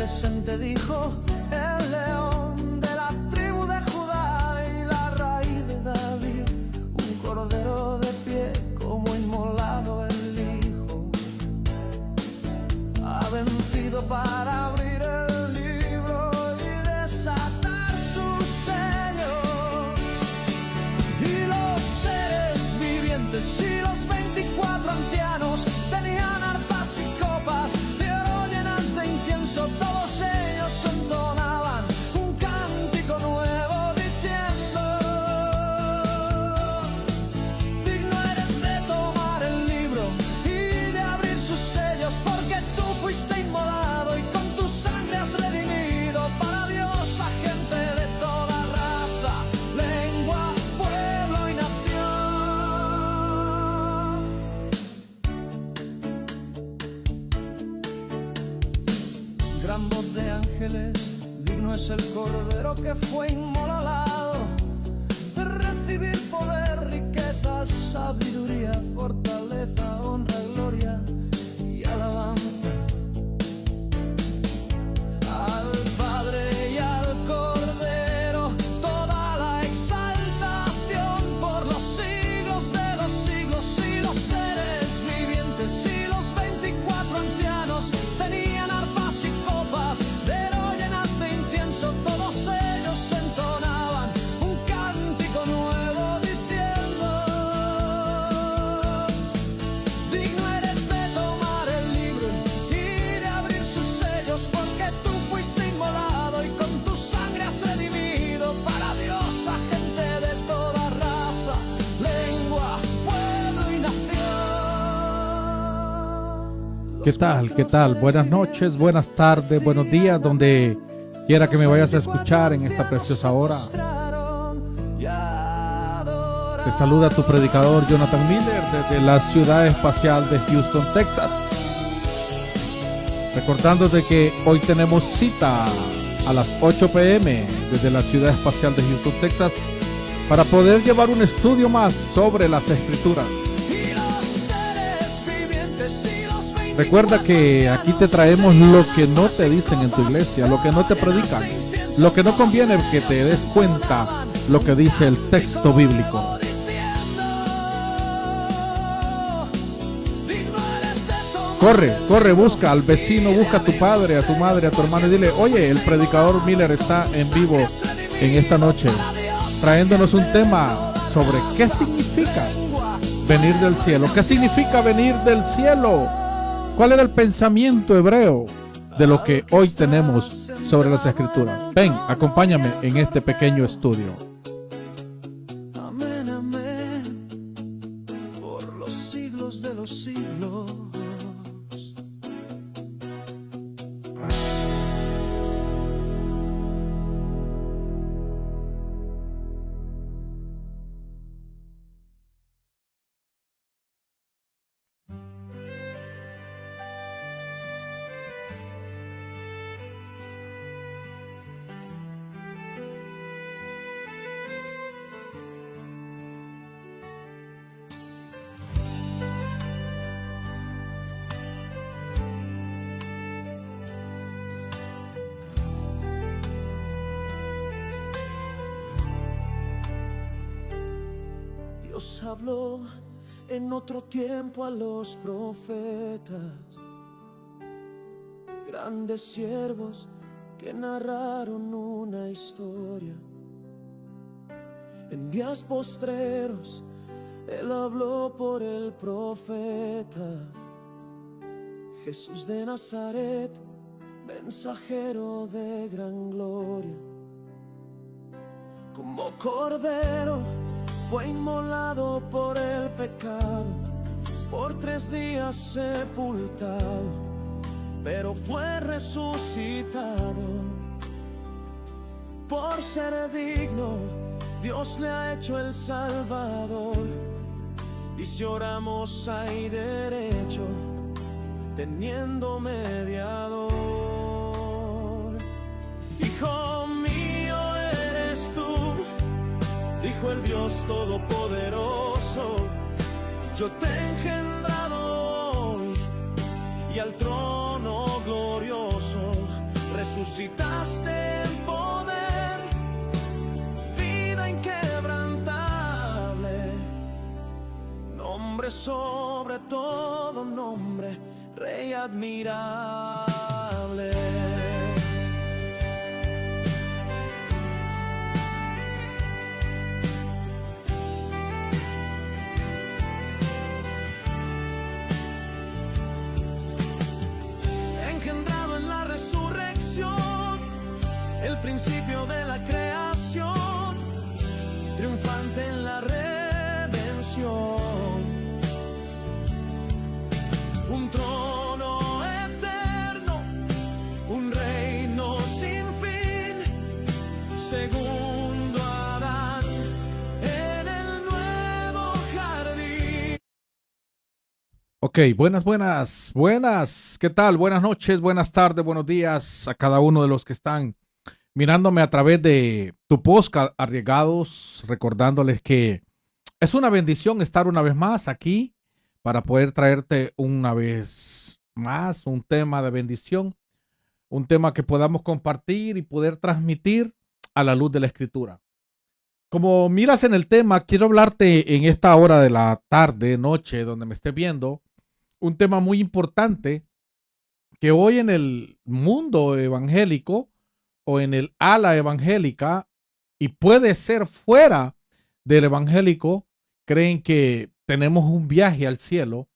presente dijo el león de la tribu de Judá y la raíz de David, un cordero de pie como inmolado el hijo. Ha vencido para abrir el libro y desatar sus sellos. Y los seres vivientes y los 24 ancianos tenían arpas y copas de oro llenas de incienso. Todos ellos entonaban un cántico nuevo diciendo: digno eres de tomar el libro y de abrir sus sellos, porque tú fuiste inmolado y con tu sangre has redimido para Dios a gente de toda raza, lengua, pueblo y nación. Gran voz de ángeles, digno es el cordero que fue inmolado de recibir poder, riquezas, sabiduría, fortaleza, honra, gloria y alabanza. Al Padre y al Cordero toda la exaltación por los siglos de los siglos. Y los seres vivientes y los 24 ancianos tenían arpas y copas de oro llenas de incienso. Todos ellos entonaban un cántico nuevo diciendo: digno eres de tomar el libro y de abrir sus sellos, porque tú fuiste inmolado y con tu sangre has redimido para Dios a gente de toda raza, lengua, pueblo y nación. ¿Qué tal? ¿Qué tal? Buenas noches, buenas tardes, buenos días, donde quiera que me vayas a escuchar en esta preciosa hora. Te saluda tu predicador Jonathan Miller desde la ciudad espacial de Houston, Texas. Recordándote que hoy tenemos cita a las 8 p.m. desde la ciudad espacial de Houston, Texas, para poder llevar un estudio más sobre las Escrituras. Recuerda que aquí te traemos lo que no te dicen en tu iglesia, lo que no te predican, lo que no conviene que te des cuenta, lo que dice el texto bíblico. Corre, busca al vecino, busca a tu padre, a tu madre, a tu hermano y dile: oye, el predicador Miller está en vivo en esta noche, trayéndonos un tema sobre qué significa venir del cielo. ¿Qué significa venir del cielo? ¿Cuál era el pensamiento hebreo de lo que hoy tenemos sobre las Escrituras? Ven, acompáñame en este pequeño estudio. Amén, amén, por los siglos de los siglos. Dios habló en otro tiempo a los profetas, grandes siervos que narraron una historia. En días postreros Él habló por el profeta Jesús de Nazaret, mensajero de gran gloria. Como cordero fue inmolado por el pecado, por 3 días sepultado, pero fue resucitado. Por ser digno, Dios le ha hecho el Salvador. Y si oramos hay derecho, teniendo mediador. Hijo mío eres tú, dijo el Dios Todopoderoso, yo te he engendrado hoy y al trono glorioso resucitaste en poder, vida inquebrantable, nombre sobre todo nombre, Rey admirable. Engendrado en la resurrección, el principio de la creación, triunfante en la redención. Un trono eterno, un reino sin fin, segundo Adán en el nuevo jardín. Ok, buenas. ¿Qué tal? Buenas noches, buenas tardes, buenos días a cada uno de los que están mirándome a través de tu podcast Arriesgados, recordándoles que es una bendición estar una vez más aquí para poder traerte una vez más un tema de bendición, un tema que podamos compartir y poder transmitir a la luz de la Escritura. Como miras en el tema, quiero hablarte en esta hora de la tarde, noche, donde me estés viendo, un tema muy importante que hoy en el mundo evangélico o en el ala evangélica, y puede ser fuera del evangélico, creen que tenemos un viaje al cielo.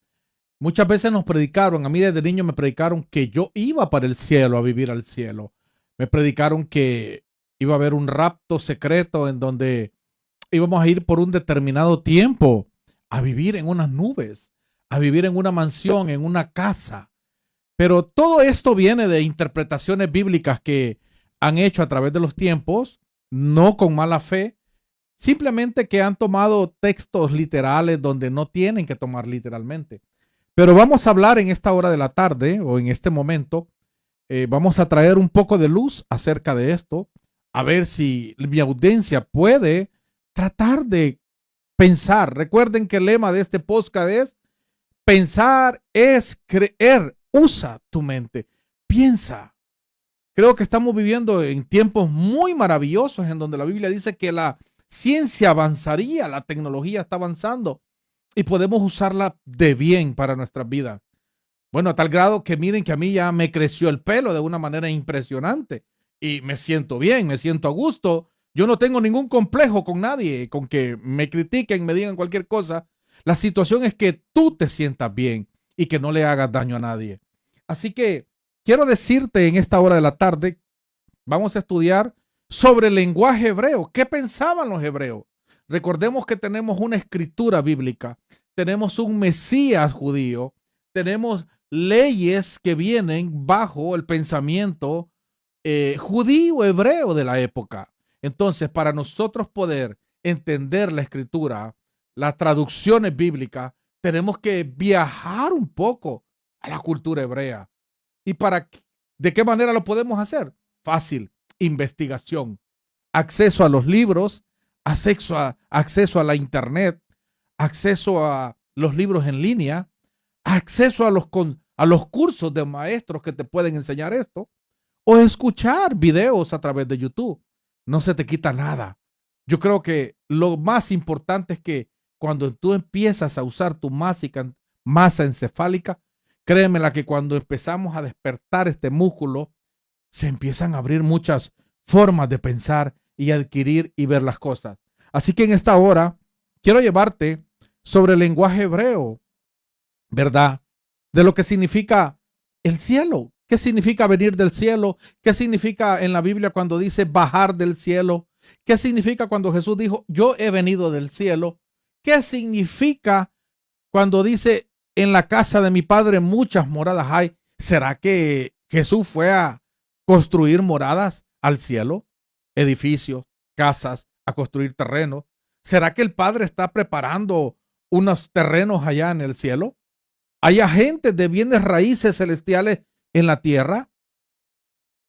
Muchas veces nos predicaron, a mí desde niño me predicaron que yo iba para el cielo, a vivir al cielo. Me predicaron que iba a haber un rapto secreto en donde íbamos a ir por un determinado tiempo a vivir en unas nubes, a vivir en una mansión, en una casa. Pero todo esto viene de interpretaciones bíblicas que han hecho a través de los tiempos, no con mala fe, simplemente que han tomado textos literales donde no tienen que tomar literalmente. Pero vamos a hablar en esta hora de la tarde o en este momento, vamos a traer un poco de luz acerca de esto, a ver si mi audiencia puede tratar de pensar. Recuerden que el lema de este podcast es: pensar es creer. Usa tu mente, piensa. Creo que estamos viviendo en tiempos muy maravillosos en donde la Biblia dice que la ciencia avanzaría, la tecnología está avanzando y podemos usarla de bien para nuestras vidas. Bueno, a tal grado que miren que a mí ya me creció el pelo de una manera impresionante y me siento bien, me siento a gusto. Yo no tengo ningún complejo con nadie, con que me critiquen, me digan cualquier cosa. La situación es que tú te sientas bien y que no le hagas daño a nadie. Así que quiero decirte en esta hora de la tarde, vamos a estudiar sobre el lenguaje hebreo. ¿Qué pensaban los hebreos? Recordemos que tenemos una escritura bíblica, tenemos un Mesías judío, tenemos leyes que vienen bajo el pensamiento judío hebreo de la época. Entonces, para nosotros poder entender la escritura, las traducciones bíblicas, tenemos que viajar un poco a la cultura hebrea. ¿Y de qué manera lo podemos hacer? Fácil: investigación, acceso a los libros, acceso a la internet, acceso a los libros en línea, acceso a los cursos de maestros que te pueden enseñar esto, o escuchar videos a través de YouTube. No se te quita nada. Yo creo que lo más importante es que cuando tú empiezas a usar tu masa encefálica, créeme que cuando empezamos a despertar este músculo, se empiezan a abrir muchas formas de pensar y adquirir y ver las cosas. Así que en esta hora quiero llevarte sobre el lenguaje hebreo, ¿verdad? De lo que significa el cielo. ¿Qué significa venir del cielo? ¿Qué significa en la Biblia cuando dice bajar del cielo? ¿Qué significa cuando Jesús dijo, yo he venido del cielo? ¿Qué significa cuando dice, en la casa de mi padre muchas moradas hay? ¿Será que Jesús fue a construir moradas al cielo? Edificios, casas, a construir terrenos. ¿Será que el Padre está preparando unos terrenos allá en el cielo? ¿Hay agentes de bienes raíces celestiales en la tierra?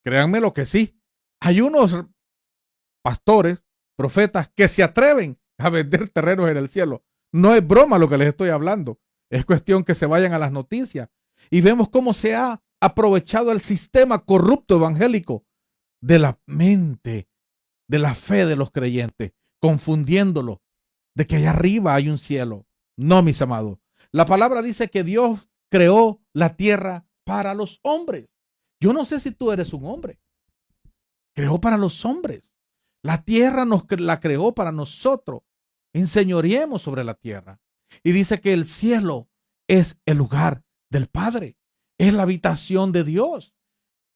Créanme lo que sí. Hay unos pastores, profetas, que se atreven a vender terrenos en el cielo. No es broma lo que les estoy hablando. Es cuestión que se vayan a las noticias y vemos cómo se ha aprovechado el sistema corrupto evangélico de la mente, de la fe de los creyentes, confundiéndolo de que allá arriba hay un cielo. No, mis amados. La palabra dice que Dios creó la tierra para los hombres. Yo no sé si tú eres un hombre. Creó para los hombres. La tierra la creó para nosotros. Enseñoreemos sobre la tierra. Y dice que el cielo es el lugar del Padre. Es la habitación de Dios.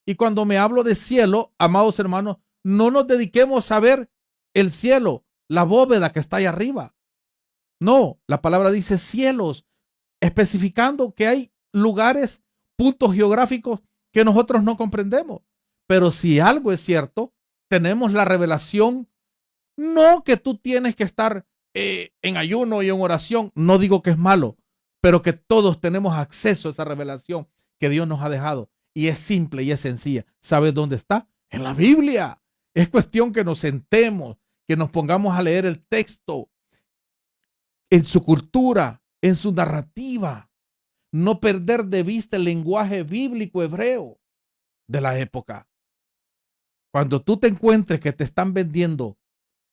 Y cuando me hablo de cielo, amados hermanos, no nos dediquemos a ver el cielo, la bóveda que está ahí arriba. No, la palabra dice cielos, especificando que hay lugares, puntos geográficos que nosotros no comprendemos. Pero si algo es cierto, tenemos la revelación, no que tú tienes que estar en ayuno y en oración, no digo que es malo, pero que todos tenemos acceso a esa revelación que Dios nos ha dejado. Y es simple y es sencilla. ¿Sabes dónde está? En la Biblia. Es cuestión que nos sentemos, que nos pongamos a leer el texto en su cultura, en su narrativa. No perder de vista el lenguaje bíblico hebreo de la época. Cuando tú te encuentres que te están vendiendo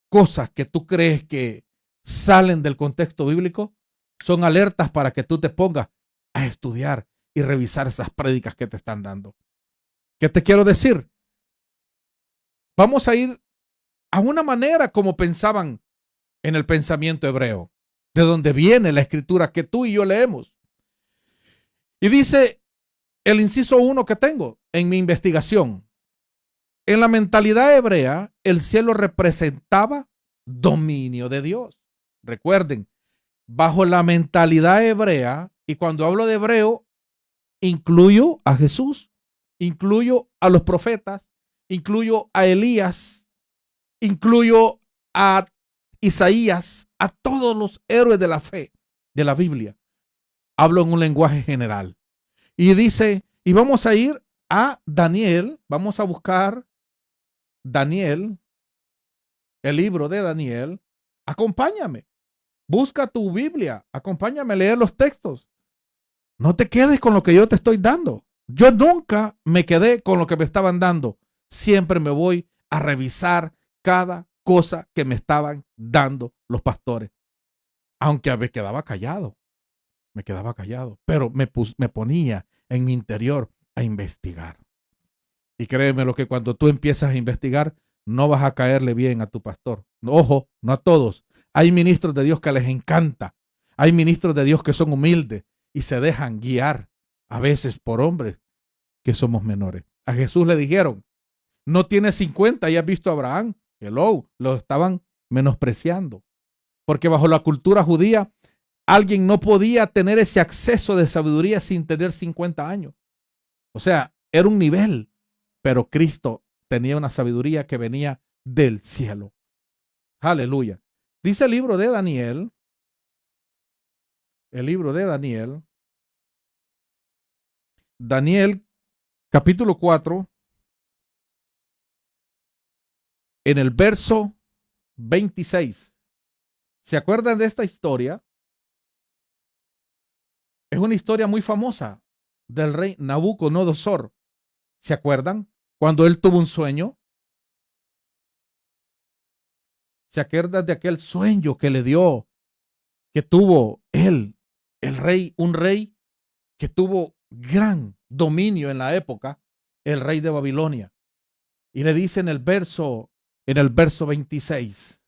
cosas que tú crees que salen del contexto bíblico, son alertas para que tú te pongas a estudiar y revisar esas prédicas que te están dando. ¿Qué te quiero decir? Vamos a ir a una manera como pensaban en el pensamiento hebreo, de donde viene la escritura que tú y yo leemos. Y dice el inciso 1 que tengo en mi investigación. En la mentalidad hebrea, el cielo representaba dominio de Dios. Recuerden, bajo la mentalidad hebrea, y cuando hablo de hebreo, incluyo a Jesús, incluyo a los profetas, incluyo a Elías, incluyo a Isaías, a todos los héroes de la fe de la Biblia. Hablo en un lenguaje general. Y dice, y vamos a ir a Daniel, vamos a buscar Daniel, el libro de Daniel. Acompáñame, busca tu Biblia, acompáñame a leer los textos. No te quedes con lo que yo te estoy dando. Yo nunca me quedé con lo que me estaban dando. Siempre me voy a revisar cada cosa que me estaban dando los pastores. Aunque me quedaba callado, pero me ponía en mi interior a investigar. Y créeme lo que cuando tú empiezas a investigar, no vas a caerle bien a tu pastor. Ojo, no a todos. Hay ministros de Dios que les encanta. Hay ministros de Dios que son humildes y se dejan guiar a veces por hombres que somos menores. A Jesús le dijeron, no tienes 50 y has visto a Abraham. Hello, lo estaban menospreciando. Porque bajo la cultura judía, alguien no podía tener ese acceso de sabiduría sin tener 50 años. O sea, era un nivel, pero Cristo tenía una sabiduría que venía del cielo. Aleluya. Dice el libro de Daniel, Daniel capítulo 4, en el verso 26. ¿Se acuerdan de esta historia? Es una historia muy famosa del rey Nabucodonosor. ¿Se acuerdan? Cuando él tuvo un sueño. ¿Se acuerdan de aquel sueño que le dio, que tuvo él, el rey, un rey que tuvo gran dominio en la época, el rey de Babilonia? Y le dice en el verso 26.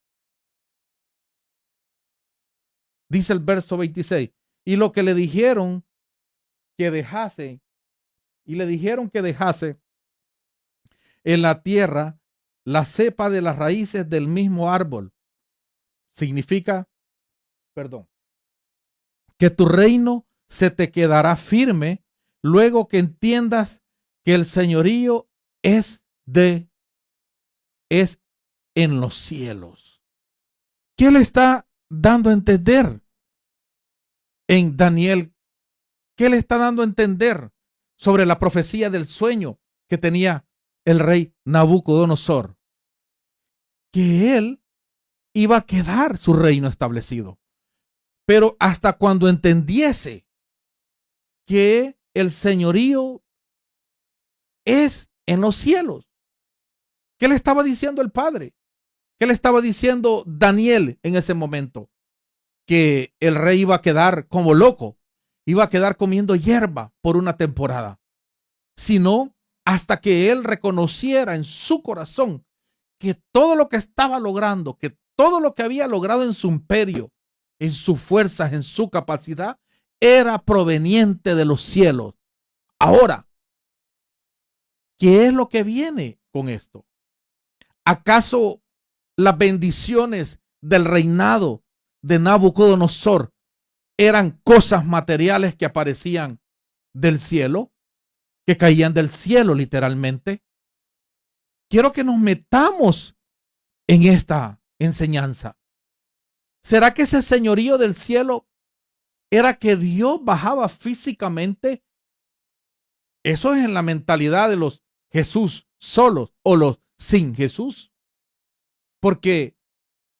Dice el verso 26. Y lo que le dijeron que dejase, en la tierra la cepa de las raíces del mismo árbol. Significa, que tu reino se te quedará firme luego que entiendas que el señorío es en los cielos. ¿Qué le está dando a entender en Daniel? ¿Qué le está dando a entender sobre la profecía del sueño que tenía el rey Nabucodonosor? Que él iba a quedar su reino establecido. Pero hasta cuando entendiese que el señorío es en los cielos. ¿Qué le estaba diciendo el Padre? ¿Qué le estaba diciendo Daniel en ese momento? Que el rey iba a quedar como loco, iba a quedar comiendo hierba por una temporada, sino hasta que él reconociera en su corazón que todo lo que estaba logrando, que todo lo que había logrado en su imperio, en sus fuerzas, en su capacidad, era proveniente de los cielos. Ahora, ¿qué es lo que viene con esto? ¿Acaso las bendiciones del reinado de Nabucodonosor eran cosas materiales que aparecían del cielo, que caían del cielo literalmente? Quiero que nos metamos en esta enseñanza. ¿Será que ese señorío del cielo era que Dios bajaba físicamente? Eso es en la mentalidad de los Jesús solos o los sin Jesús. Porque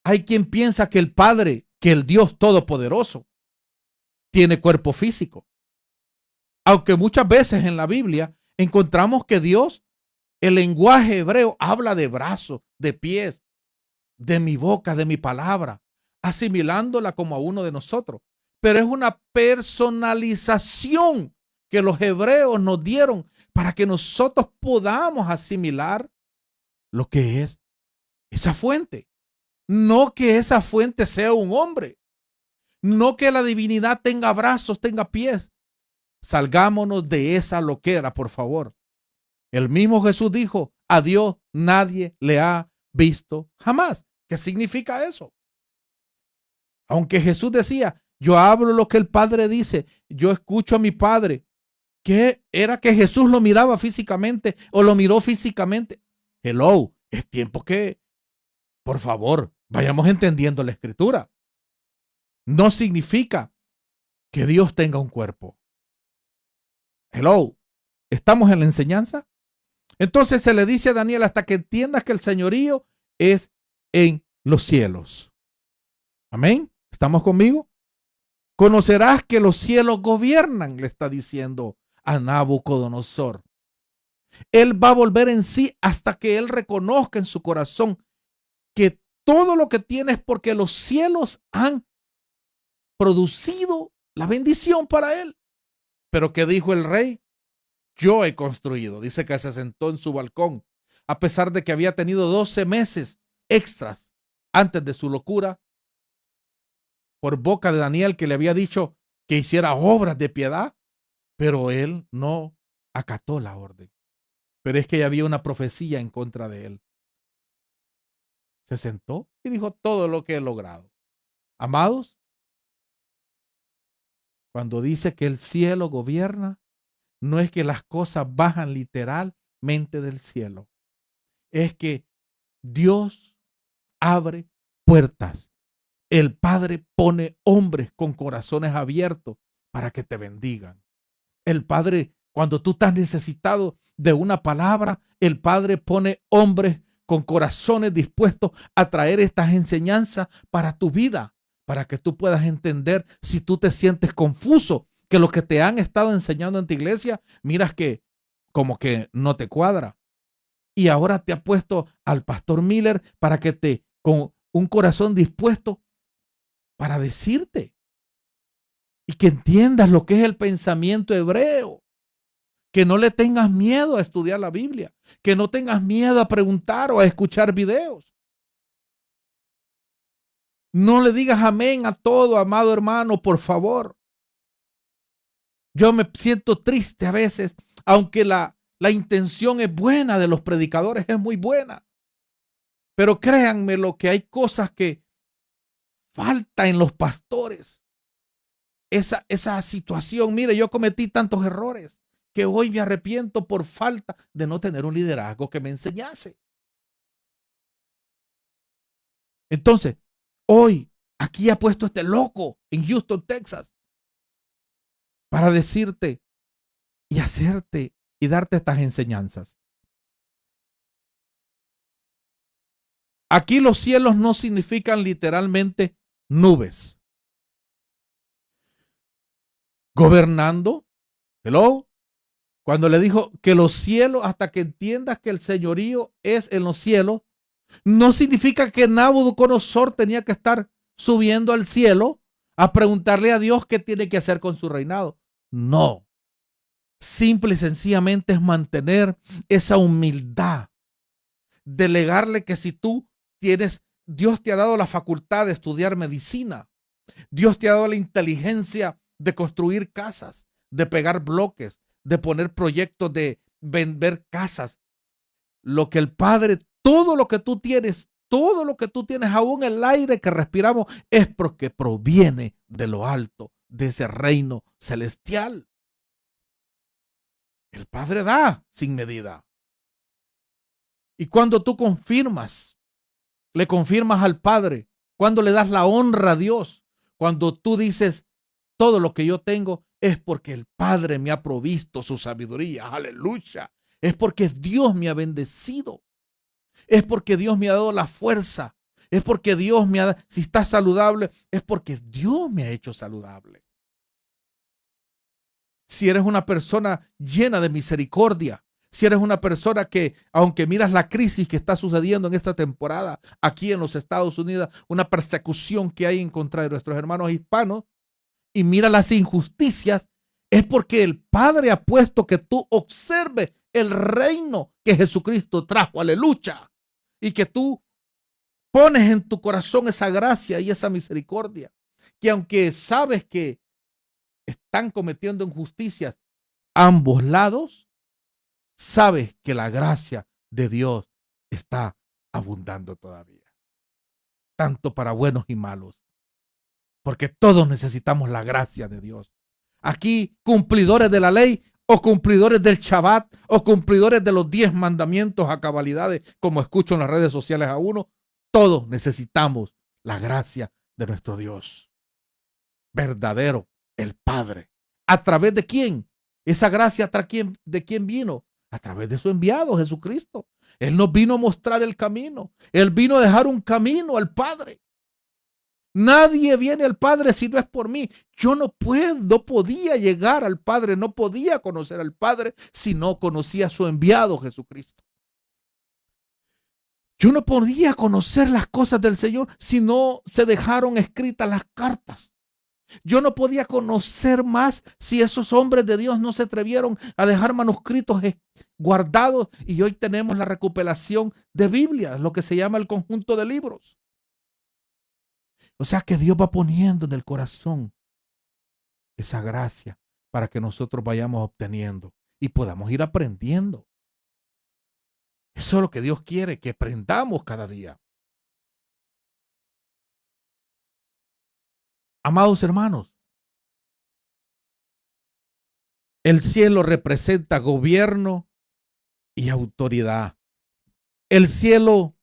hay quien piensa que el Padre, que el Dios Todopoderoso, tiene cuerpo físico. Aunque muchas veces en la Biblia encontramos que Dios, el lenguaje hebreo, habla de brazos, de pies, de mi boca, de mi palabra, asimilándola como a uno de nosotros. Pero es una personalización que los hebreos nos dieron para que nosotros podamos asimilar lo que es esa fuente. No que esa fuente sea un hombre. No que la divinidad tenga brazos, tenga pies. Salgámonos de esa loquera, por favor. El mismo Jesús dijo, a Dios nadie le ha visto jamás. ¿Qué significa eso? Aunque Jesús decía, yo hablo lo que el Padre dice, yo escucho a mi Padre. ¿Qué era que Jesús lo miraba físicamente o lo miró físicamente? Hello, es tiempo que, por favor, vayamos entendiendo la Escritura. No significa que Dios tenga un cuerpo. Hello, ¿estamos en la enseñanza? Entonces se le dice a Daniel, hasta que entiendas que el señorío es en los cielos. Amén. ¿Estamos conmigo? Conocerás que los cielos gobiernan, le está diciendo a Nabucodonosor. Él va a volver en sí hasta que él reconozca en su corazón que todo lo que tiene es porque los cielos han producido la bendición para él. Pero ¿qué dijo el rey? Yo he construido. Dice que se sentó en su balcón, a pesar de que había tenido 12 meses extras antes de su locura, por boca de Daniel, que le había dicho que hiciera obras de piedad, pero él no acató la orden. Pero es que había una profecía en contra de él. Se sentó y dijo todo lo que he logrado. Amados, cuando dice que el cielo gobierna, no es que las cosas bajan literalmente del cielo. Es que Dios abre puertas. El Padre pone hombres con corazones abiertos para que te bendigan. El Padre, cuando tú estás necesitado de una palabra, el Padre pone hombres con corazones dispuestos a traer estas enseñanzas para tu vida, para que tú puedas entender si tú te sientes confuso, que lo que te han estado enseñando en tu iglesia, miras que como que no te cuadra. Y ahora te ha puesto al pastor Miller para que te, con un corazón dispuesto para decirte y que entiendas lo que es el pensamiento hebreo, que no le tengas miedo a estudiar la Biblia, que no tengas miedo a preguntar o a escuchar videos. No le digas amén a todo, amado hermano, por favor. Yo me siento triste a veces, aunque la intención es buena de los predicadores, es muy buena. Pero créanme lo que hay cosas que falta en los pastores. Esa situación, mire, yo cometí tantos errores que hoy me arrepiento por falta de no tener un liderazgo que me enseñase. Entonces, hoy aquí ha puesto este loco en Houston, Texas, para decirte y hacerte y darte estas enseñanzas. Aquí los cielos no significan literalmente nubes. Gobernando, hello, Cuando le dijo que los cielos, hasta que entiendas que el señorío es en los cielos, no significa que Nabucodonosor tenía que estar subiendo al cielo a preguntarle a Dios qué tiene que hacer con su reinado. No. Simple y sencillamente es mantener esa humildad. Delegarle que si tú tienes, Dios te ha dado la facultad de estudiar medicina. Dios te ha dado la inteligencia de construir casas, de pegar bloques, de poner proyectos, de vender casas. Lo que el Padre, todo lo que tú tienes, aún el aire que respiramos, es porque proviene de lo alto, de ese reino celestial. El Padre da sin medida. Y cuando tú confirmas, le confirmas al Padre, cuando le das la honra a Dios, cuando tú dices, todo lo que yo tengo es porque el Padre me ha provisto su sabiduría, aleluya. Es porque Dios me ha bendecido. Es porque Dios me ha dado la fuerza. Es porque Dios me ha dado, si estás saludable, es porque Dios me ha hecho saludable. Si eres una persona llena de misericordia, si eres una persona que, aunque miras la crisis que está sucediendo en esta temporada aquí en los Estados Unidos, una persecución que hay en contra de nuestros hermanos hispanos, y mira las injusticias, es porque el Padre ha puesto que tú observes el reino que Jesucristo trajo, aleluya, y que tú pones en tu corazón esa gracia y esa misericordia, que aunque sabes que están cometiendo injusticias ambos lados, sabes que la gracia de Dios está abundando todavía, tanto para buenos y malos, porque todos necesitamos la gracia de Dios. Aquí, cumplidores de la ley o cumplidores del Shabbat o cumplidores de los 10 mandamientos a cabalidades, como escucho en las redes sociales a uno, todos necesitamos la gracia de nuestro Dios verdadero, el Padre. ¿A través de quién? Esa gracia, ¿de quién vino? A través de su enviado, Jesucristo. Él nos vino a mostrar el camino. Él vino a dejar un camino al Padre. Nadie viene al Padre si no es por mí. Yo no podía llegar al Padre, no podía conocer al Padre si no conocía a su enviado, Jesucristo. Yo no podía conocer las cosas del Señor si no se dejaron escritas las cartas. Yo no podía conocer más si esos hombres de Dios no se atrevieron a dejar manuscritos guardados, y hoy tenemos la recopilación de Biblias, lo que se llama el conjunto de libros. O sea que Dios va poniendo en el corazón esa gracia para que nosotros vayamos obteniendo y podamos ir aprendiendo. Eso es lo que Dios quiere, que aprendamos cada día. Amados hermanos, el cielo representa gobierno y autoridad. El cielo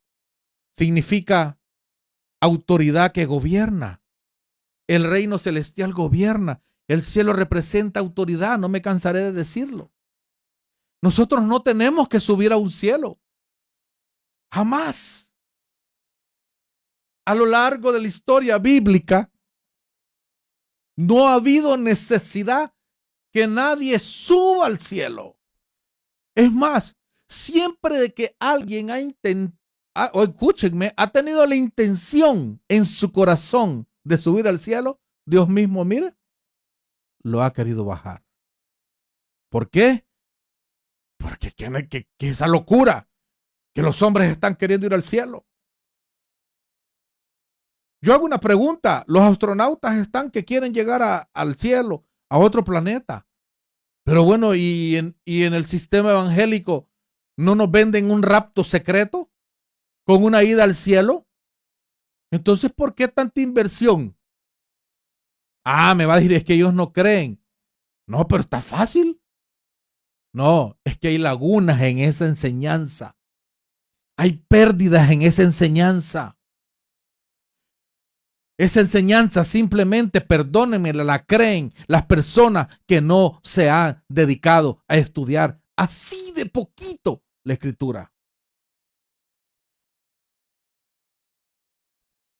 significa autoridad que gobierna. El reino celestial gobierna. El cielo representa autoridad, no me cansaré de decirlo. Nosotros no tenemos que subir a un cielo. Jamás. A lo largo de la historia bíblica, no ha habido necesidad que nadie suba al cielo. Es más, siempre de que alguien escúchenme, ha tenido la intención en su corazón de subir al cielo, Dios mismo, mire, lo ha querido bajar. ¿Por qué? Porque que esa locura, que los hombres están queriendo ir al cielo. Yo hago una pregunta, los astronautas están que quieren llegar al cielo, a otro planeta. Pero bueno, y en el sistema evangélico, ¿no nos venden un rapto secreto con una ida al cielo? Entonces, ¿por qué tanta inversión? Me va a decir, es que ellos no creen. No, pero está fácil. No, es que hay lagunas en esa enseñanza. Hay pérdidas en esa enseñanza. Esa enseñanza simplemente, perdónenme, la creen las personas que no se han dedicado a estudiar así de poquito la Escritura.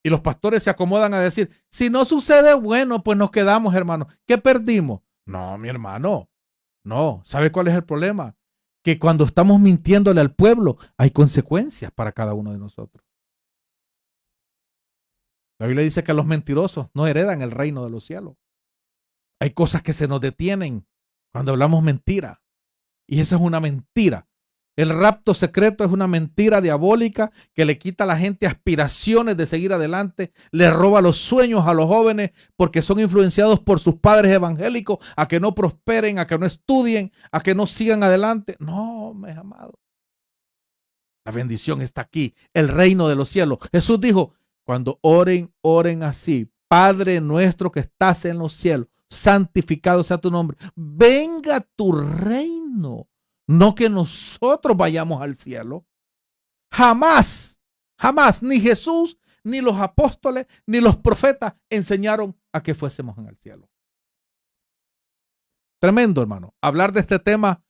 Y los pastores se acomodan a decir, si no sucede, bueno, pues nos quedamos, hermano. ¿Qué perdimos? No, mi hermano, No, ¿sabe cuál es el problema? Que cuando estamos mintiéndole al pueblo, hay consecuencias para cada uno de nosotros. La Biblia dice que los mentirosos no heredan el reino de los cielos. Hay cosas que se nos detienen cuando hablamos mentira. Y esa es una mentira. El rapto secreto es una mentira diabólica que le quita a la gente aspiraciones de seguir adelante, le roba los sueños a los jóvenes porque son influenciados por sus padres evangélicos a que no prosperen, a que no estudien, a que no sigan adelante. No, mis amados. La bendición está aquí, el reino de los cielos. Jesús dijo, cuando oren, oren así. Padre nuestro que estás en los cielos, santificado sea tu nombre. Venga tu reino. No que nosotros vayamos al cielo. Jamás, jamás, ni Jesús, ni los apóstoles, ni los profetas enseñaron a que fuésemos en el cielo. Tremendo, hermano. Hablar de este tema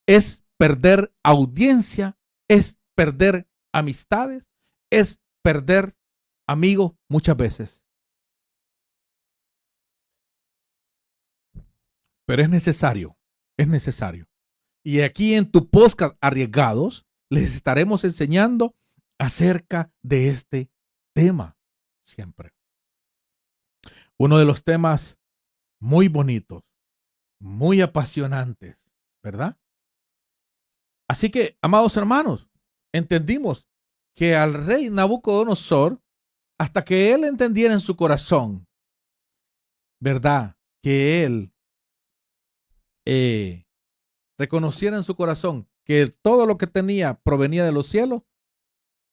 es perder audiencia, es perder amistades, es perder amigos muchas veces. Pero es necesario, es necesario. Y aquí en tu podcast Arriesgados les estaremos enseñando acerca de este tema siempre. Uno de los temas muy bonitos, muy apasionantes, ¿verdad? Así que, amados hermanos, entendimos que al rey Nabucodonosor, hasta que él entendiera en su corazón, ¿verdad? Que él reconociera en su corazón que todo lo que tenía provenía de los cielos.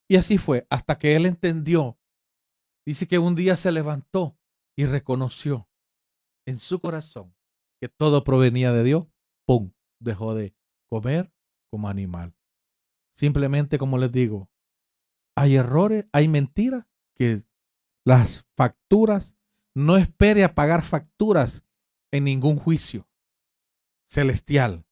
Y así fue, hasta que él entendió. Dice que un día se levantó y reconoció en su corazón que todo provenía de Dios. ¡Pum! Dejó de comer como animal. Simplemente, como les digo, hay errores, hay mentiras, que las facturas, no espere a pagar facturas en ningún juicio celestial.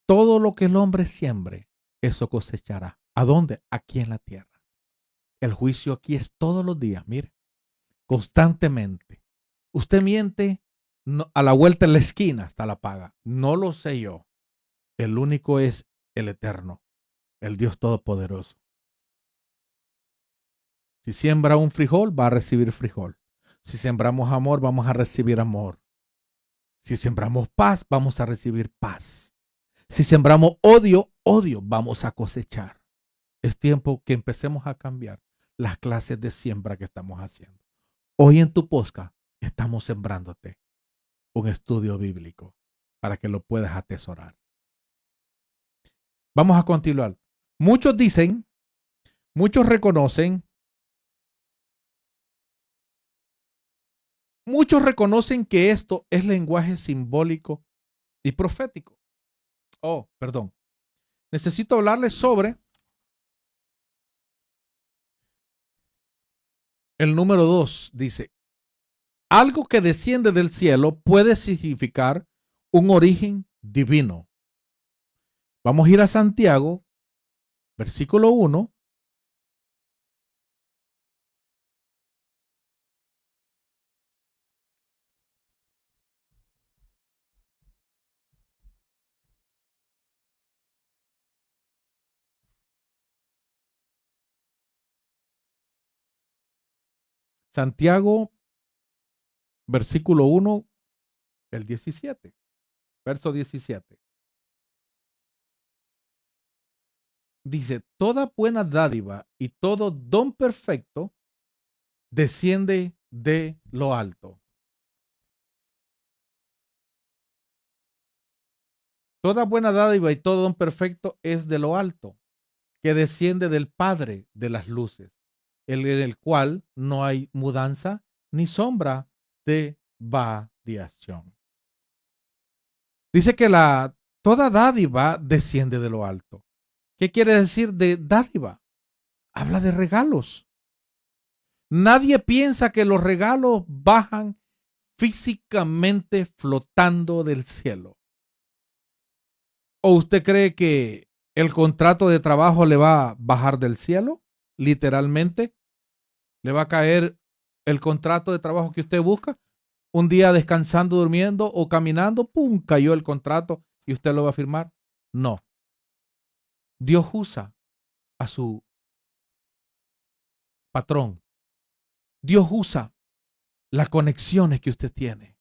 Todo lo que el hombre siembre, eso cosechará. ¿A dónde? Aquí en la tierra. El juicio aquí es todos los días, mire, constantemente. Usted miente, no, a la vuelta en la esquina está la paga. No lo sé yo. El único es el eterno, el Dios todopoderoso. Si siembra un frijol, va a recibir frijol. Si sembramos amor, vamos a recibir amor. Si sembramos paz, vamos a recibir paz. Si sembramos odio, odio vamos a cosechar. Es tiempo que empecemos a cambiar las clases de siembra que estamos haciendo. Hoy en tu podcast estamos sembrándote un estudio bíblico para que lo puedas atesorar. Vamos a continuar. Muchos dicen, muchos reconocen que esto es lenguaje simbólico y profético. Oh, perdón. Necesito hablarles sobre el número 2. Dice, algo que desciende del cielo puede significar un origen divino. Vamos a ir a Santiago, versículo 1. Santiago, versículo 1, el 17, verso 17. Dice, toda buena dádiva y todo don perfecto desciende de lo alto. Toda buena dádiva y todo don perfecto es de lo alto, que desciende del Padre de las luces, en el cual no hay mudanza ni sombra de variación. Dice que toda dádiva desciende de lo alto. ¿Qué quiere decir de dádiva? Habla de regalos. Nadie piensa que los regalos bajan físicamente flotando del cielo. ¿O usted cree que el contrato de trabajo le va a bajar del cielo? Literalmente, ¿le va a caer el contrato de trabajo que usted busca? un día descansando, durmiendo o caminando, ¡pum!, cayó el contrato y usted lo va a firmar. No. Dios usa a su patrón. Dios usa las conexiones que usted tiene,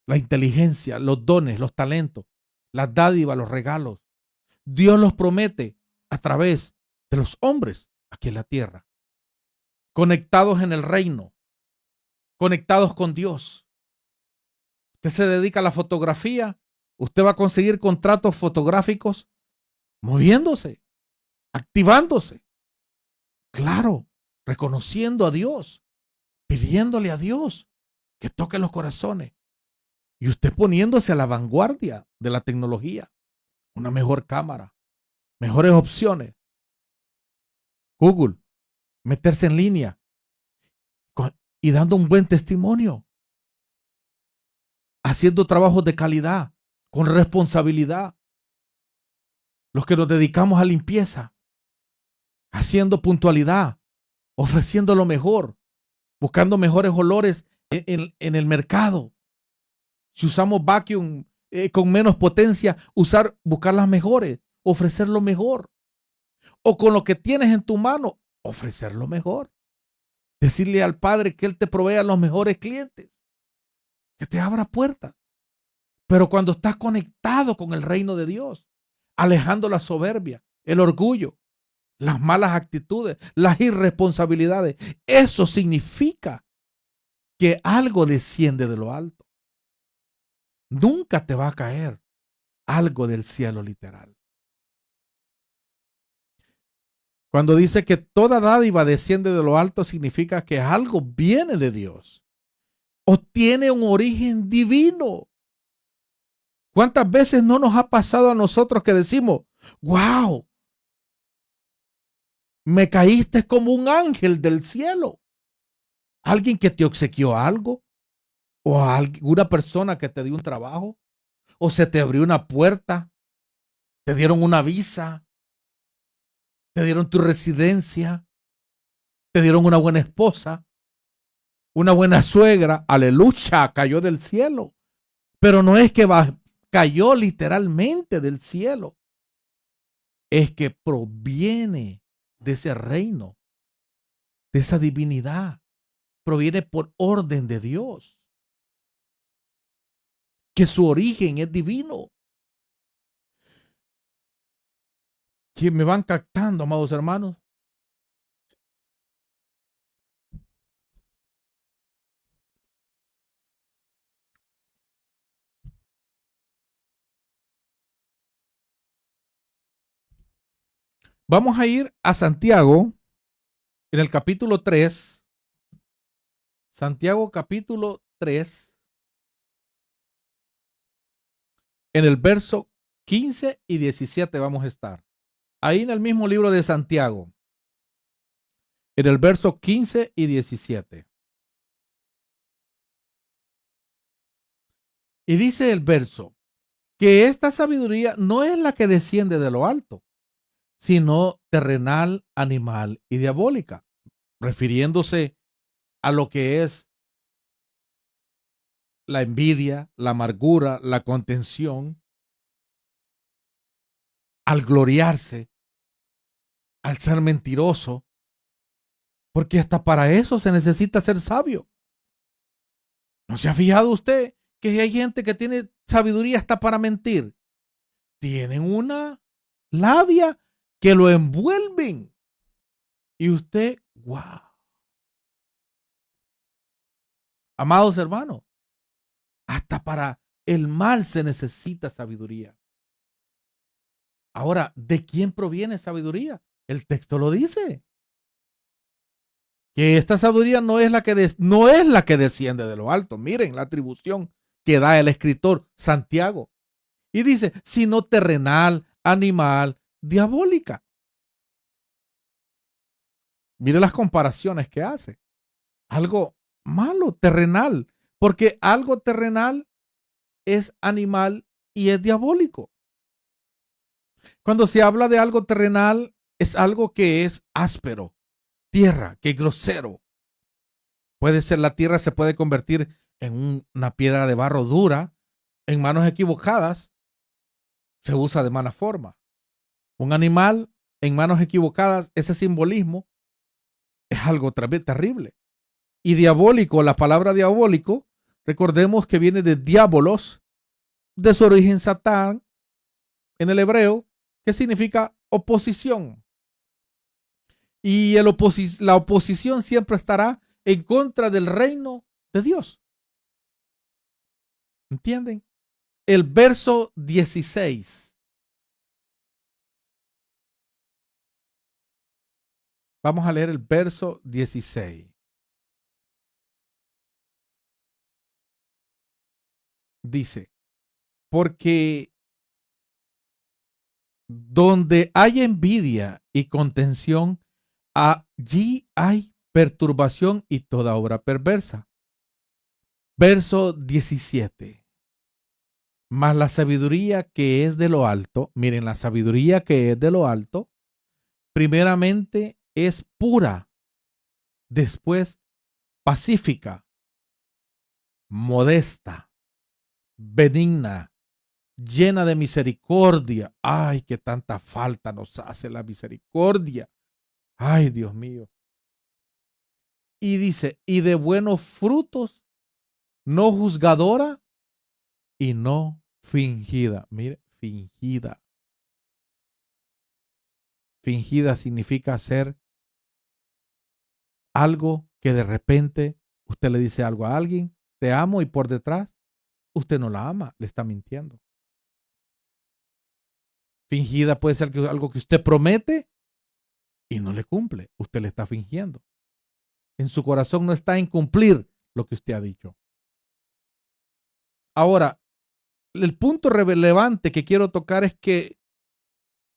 la inteligencia, los dones, los talentos, las dádivas, los regalos. Dios los promete a través de los hombres aquí en la tierra, conectados en el reino, conectados con Dios. Usted se dedica a la fotografía, usted va a conseguir contratos fotográficos moviéndose, activándose. Claro, reconociendo a Dios, pidiéndole a Dios que toque los corazones. Y usted poniéndose a la vanguardia de la tecnología, una mejor cámara, mejores opciones. Google, meterse en línea y dando un buen testimonio, haciendo trabajos de calidad, con responsabilidad. Los que nos dedicamos a limpieza, haciendo puntualidad, ofreciendo lo mejor, buscando mejores olores en el mercado. Si usamos vacuum con menos potencia, buscar las mejores, ofrecer lo mejor. O con lo que tienes en tu mano, ofrecer lo mejor. Decirle al Padre que Él te provea los mejores clientes, que te abra puertas. Pero cuando estás conectado con el reino de Dios, alejando la soberbia, el orgullo, las malas actitudes, las irresponsabilidades, eso significa que algo desciende de lo alto. Nunca te va a caer algo del cielo literal. Cuando dice que toda dádiva desciende de lo alto, significa que algo viene de Dios o tiene un origen divino. ¿Cuántas veces no nos ha pasado a nosotros que decimos, wow, me caíste como un ángel del cielo? Alguien que te obsequió algo, o alguna persona que te dio un trabajo, o se te abrió una puerta, te dieron una visa, te dieron tu residencia, te dieron una buena esposa, una buena suegra. Aleluya, cayó del cielo. Pero no es que cayó literalmente del cielo, es que proviene de ese reino, de esa divinidad, proviene por orden de Dios, que su origen es divino. Que me van captando, amados hermanos. Vamos a ir a Santiago en el capítulo 3. Santiago capítulo 3. En el verso 15 y 17 vamos a estar. Ahí en el mismo libro de Santiago. En el verso 15 y 17. Y dice el verso, que esta sabiduría no es la que desciende de lo alto, sino terrenal, animal y diabólica, refiriéndose a lo que es la envidia, la amargura, la contención, al gloriarse, al ser mentiroso, porque hasta para eso se necesita ser sabio. ¿No se ha fijado usted que hay gente que tiene sabiduría hasta para mentir? Tienen una labia que lo envuelven. Y usted, wow. Amados hermanos, hasta para el mal se necesita sabiduría. Ahora, ¿de quién proviene sabiduría? El texto lo dice. Que esta sabiduría no es la que desciende de lo alto. Miren la atribución que da el escritor Santiago. Y dice, sino terrenal, animal, diabólica. Mire las comparaciones que hace. Algo malo, terrenal, porque algo terrenal es animal y es diabólico. Cuando se habla de algo terrenal, es algo que es áspero, tierra, que es grosero. Puede ser, la tierra se puede convertir una piedra de barro dura, en manos equivocadas, se usa de mala forma. Un animal en manos equivocadas, ese simbolismo es algo terrible. Y diabólico, la palabra diabólico, recordemos que viene de diabolos, de su origen Satán, en el hebreo, que significa oposición. Y la oposición siempre estará en contra del reino de Dios. ¿Entienden? El verso 16. Vamos a leer el verso 16. Dice, porque donde hay envidia y contención, allí hay perturbación y toda obra perversa. Verso 17. Mas la sabiduría que es de lo alto, miren, la sabiduría que es de lo alto, primeramente es pura, después pacífica, modesta, benigna, llena de misericordia. Ay, que tanta falta nos hace la misericordia. Ay, Dios mío. Y dice, y de buenos frutos, no juzgadora y no fingida. Mire, fingida. Fingida significa hacer algo que de repente usted le dice algo a alguien, te amo, y por detrás usted no la ama, le está mintiendo. Fingida puede ser algo que usted promete y no le cumple, usted le está fingiendo. En su corazón no está en cumplir lo que usted ha dicho. Ahora, el punto relevante que quiero tocar es que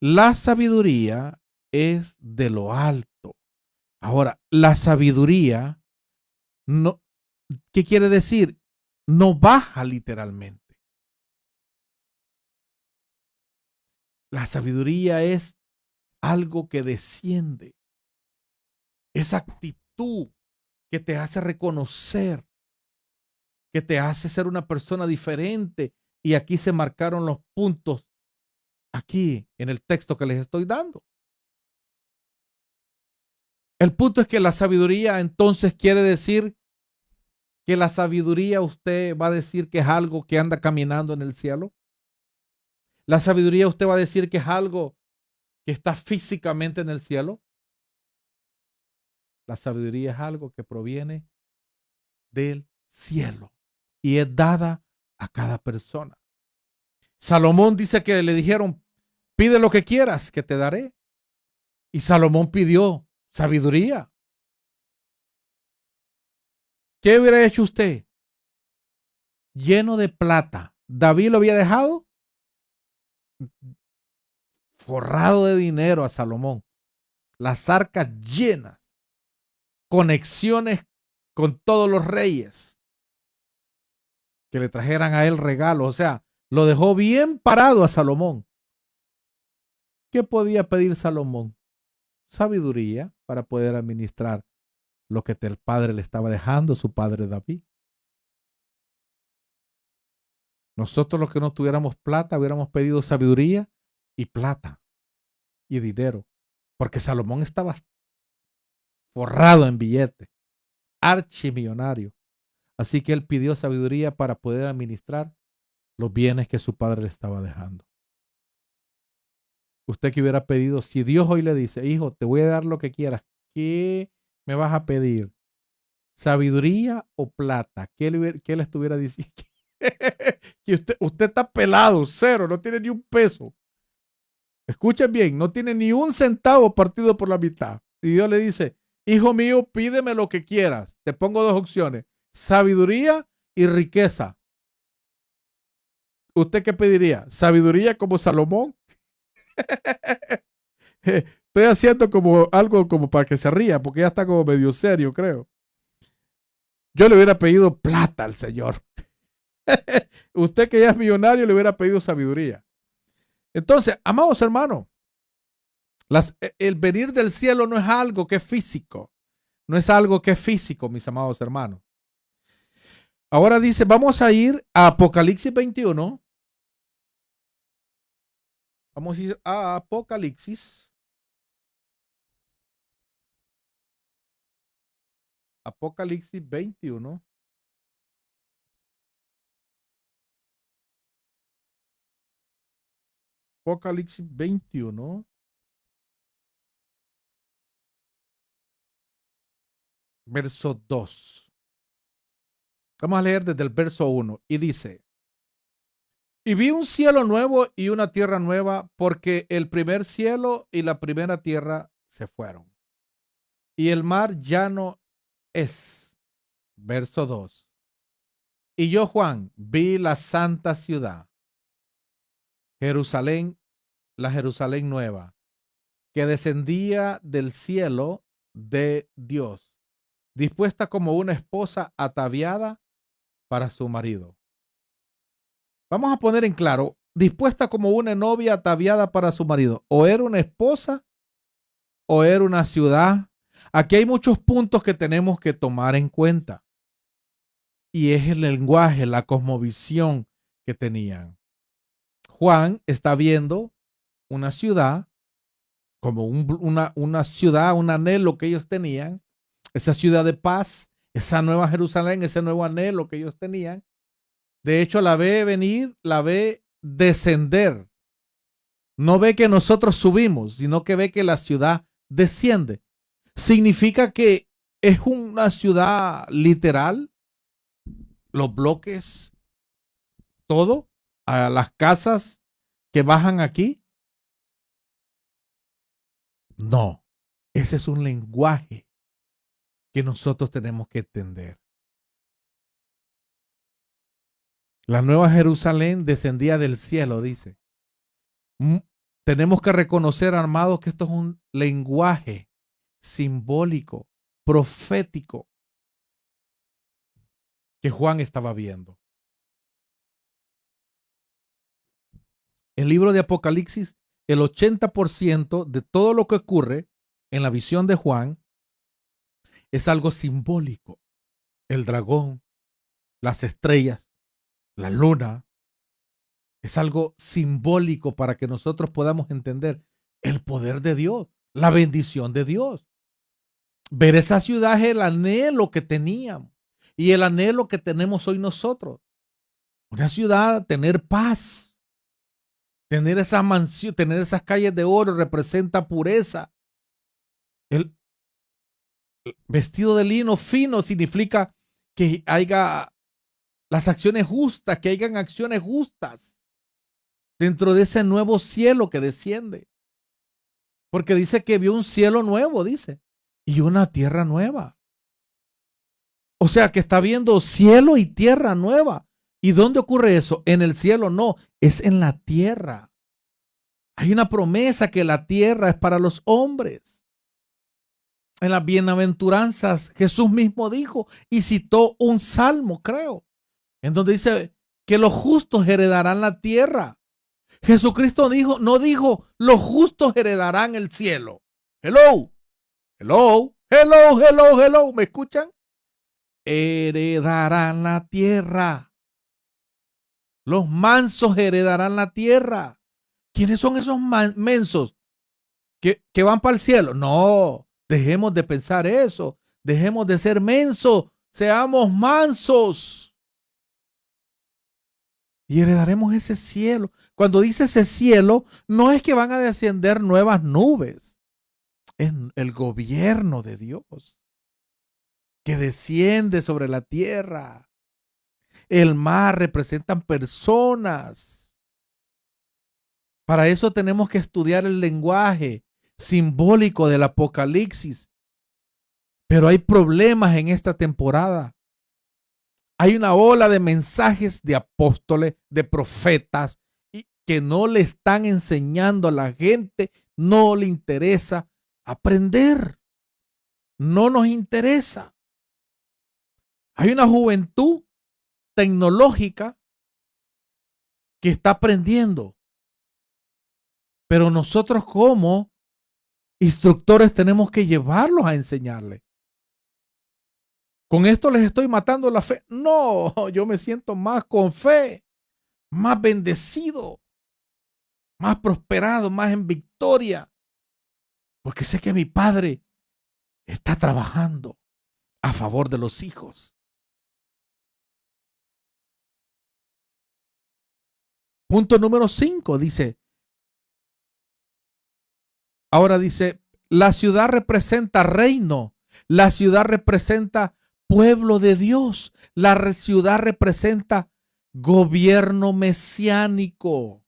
la sabiduría es de lo alto. Ahora, la sabiduría, no, ¿qué quiere decir? No baja literalmente. La sabiduría es algo que desciende. Esa actitud que te hace reconocer, que te hace ser una persona diferente. Y aquí se marcaron los puntos, aquí en el texto que les estoy dando. El punto es que la sabiduría entonces quiere decir que la sabiduría usted va a decir que es algo que anda caminando en el cielo. La sabiduría usted va a decir que es algo que está físicamente en el cielo. La sabiduría es algo que proviene del cielo y es dada a cada persona. Salomón dice que le dijeron, pide lo que quieras que te daré. Y Salomón pidió sabiduría. ¿Qué hubiera hecho usted? Lleno de plata. David lo había dejado forrado de dinero a Salomón. Las arcas llenas. Conexiones con todos los reyes. Que le trajeran a él regalos. O sea, lo dejó bien parado a Salomón. ¿Qué podía pedir Salomón? Sabiduría para poder administrar lo que el padre le estaba dejando, su padre David. Nosotros los que no tuviéramos plata hubiéramos pedido sabiduría y plata y dinero, porque Salomón estaba forrado en billetes, archimillonario. Así que él pidió sabiduría para poder administrar los bienes que su padre le estaba dejando. Usted que hubiera pedido, si Dios hoy le dice, hijo, te voy a dar lo que quieras, ¿qué me vas a pedir? ¿Sabiduría o plata? ¿Qué le estuviera diciendo? Que usted está pelado, cero, no tiene ni un peso. Escuchen bien, no tiene ni un centavo partido por la mitad. Y Dios le dice, hijo mío, pídeme lo que quieras. Te pongo dos opciones, sabiduría y riqueza. ¿Usted qué pediría? ¿Sabiduría como Salomón? Estoy haciendo como algo como para que se ría, porque ya está como medio serio, creo. Yo le hubiera pedido plata al Señor. Usted que ya es millonario le hubiera pedido sabiduría. Entonces, amados hermanos, el venir del cielo no es algo que es físico. No es algo que es físico, mis amados hermanos. Ahora dice, vamos a ir a Apocalipsis 21. Vamos a ir a Apocalipsis. Apocalipsis 21. Apocalipsis 21. Verso 2. Vamos a leer desde el verso 1 y dice, y vi un cielo nuevo y una tierra nueva, porque el primer cielo y la primera tierra se fueron, y el mar ya no es. Verso 2. Y yo, Juan, vi la santa ciudad, Jerusalén, la Jerusalén nueva, que descendía del cielo de Dios, dispuesta como una esposa ataviada para su marido. Vamos a poner en claro, dispuesta como una novia ataviada para su marido. O era una esposa o era una ciudad. Aquí hay muchos puntos que tenemos que tomar en cuenta. Y es el lenguaje, la cosmovisión que tenían. Juan está viendo una ciudad como una ciudad, un anhelo que ellos tenían. Esa ciudad de paz, esa nueva Jerusalén, ese nuevo anhelo que ellos tenían. De hecho, la ve venir, la ve descender. No ve que nosotros subimos, sino que ve que la ciudad desciende. Significa que es una ciudad literal, los bloques, todo, a las casas que bajan aquí. No, ese es un lenguaje que nosotros tenemos que entender. La nueva Jerusalén descendía del cielo, dice. Tenemos que reconocer, amados, que esto es un lenguaje simbólico, profético, que Juan estaba viendo. El libro de Apocalipsis, el 80% de todo lo que ocurre en la visión de Juan es algo simbólico. El dragón, las estrellas, la luna, es algo simbólico para que nosotros podamos entender el poder de Dios, la bendición de Dios. Ver esa ciudad es el anhelo que teníamos y el anhelo que tenemos hoy nosotros. Una ciudad, tener paz, tener esa mansión, tener esas calles de oro representa pureza. El vestido de lino fino significa que haya las acciones justas, que hayan acciones justas dentro de ese nuevo cielo que desciende. Porque dice que vio un cielo nuevo, dice, y una tierra nueva. O sea que está viendo cielo y tierra nueva. ¿Y dónde ocurre eso? En el cielo no, es en la tierra. Hay una promesa que la tierra es para los hombres. En las bienaventuranzas Jesús mismo dijo y citó un salmo, creo, en donde dice que los justos heredarán la tierra. Jesucristo dijo, no dijo, los justos heredarán el cielo. Hello, hello, hello, hello, hello. ¿Me escuchan? Heredarán la tierra. Los mansos heredarán la tierra. ¿Quiénes son esos mensos que van para el cielo? No, dejemos de pensar eso. Dejemos de ser mensos. Seamos mansos. Y heredaremos ese cielo. Cuando dice ese cielo, no es que van a descender nuevas nubes. Es el gobierno de Dios que desciende sobre la tierra. El mar representan personas. Para eso tenemos que estudiar el lenguaje simbólico del Apocalipsis. Pero hay problemas en esta temporada. Hay una ola de mensajes de apóstoles, de profetas, y que no le están enseñando a la gente, no le interesa aprender. No nos interesa. Hay una juventud tecnológica que está aprendiendo. Pero nosotros como instructores tenemos que llevarlos a enseñarles. Con esto les estoy matando la fe. No, yo me siento más con fe, más bendecido, más prosperado, más en victoria, porque sé que mi Padre está trabajando a favor de los hijos. Punto número 5 dice, ahora dice, la ciudad representa reino, la ciudad representa pueblo de Dios, la ciudad representa gobierno mesiánico.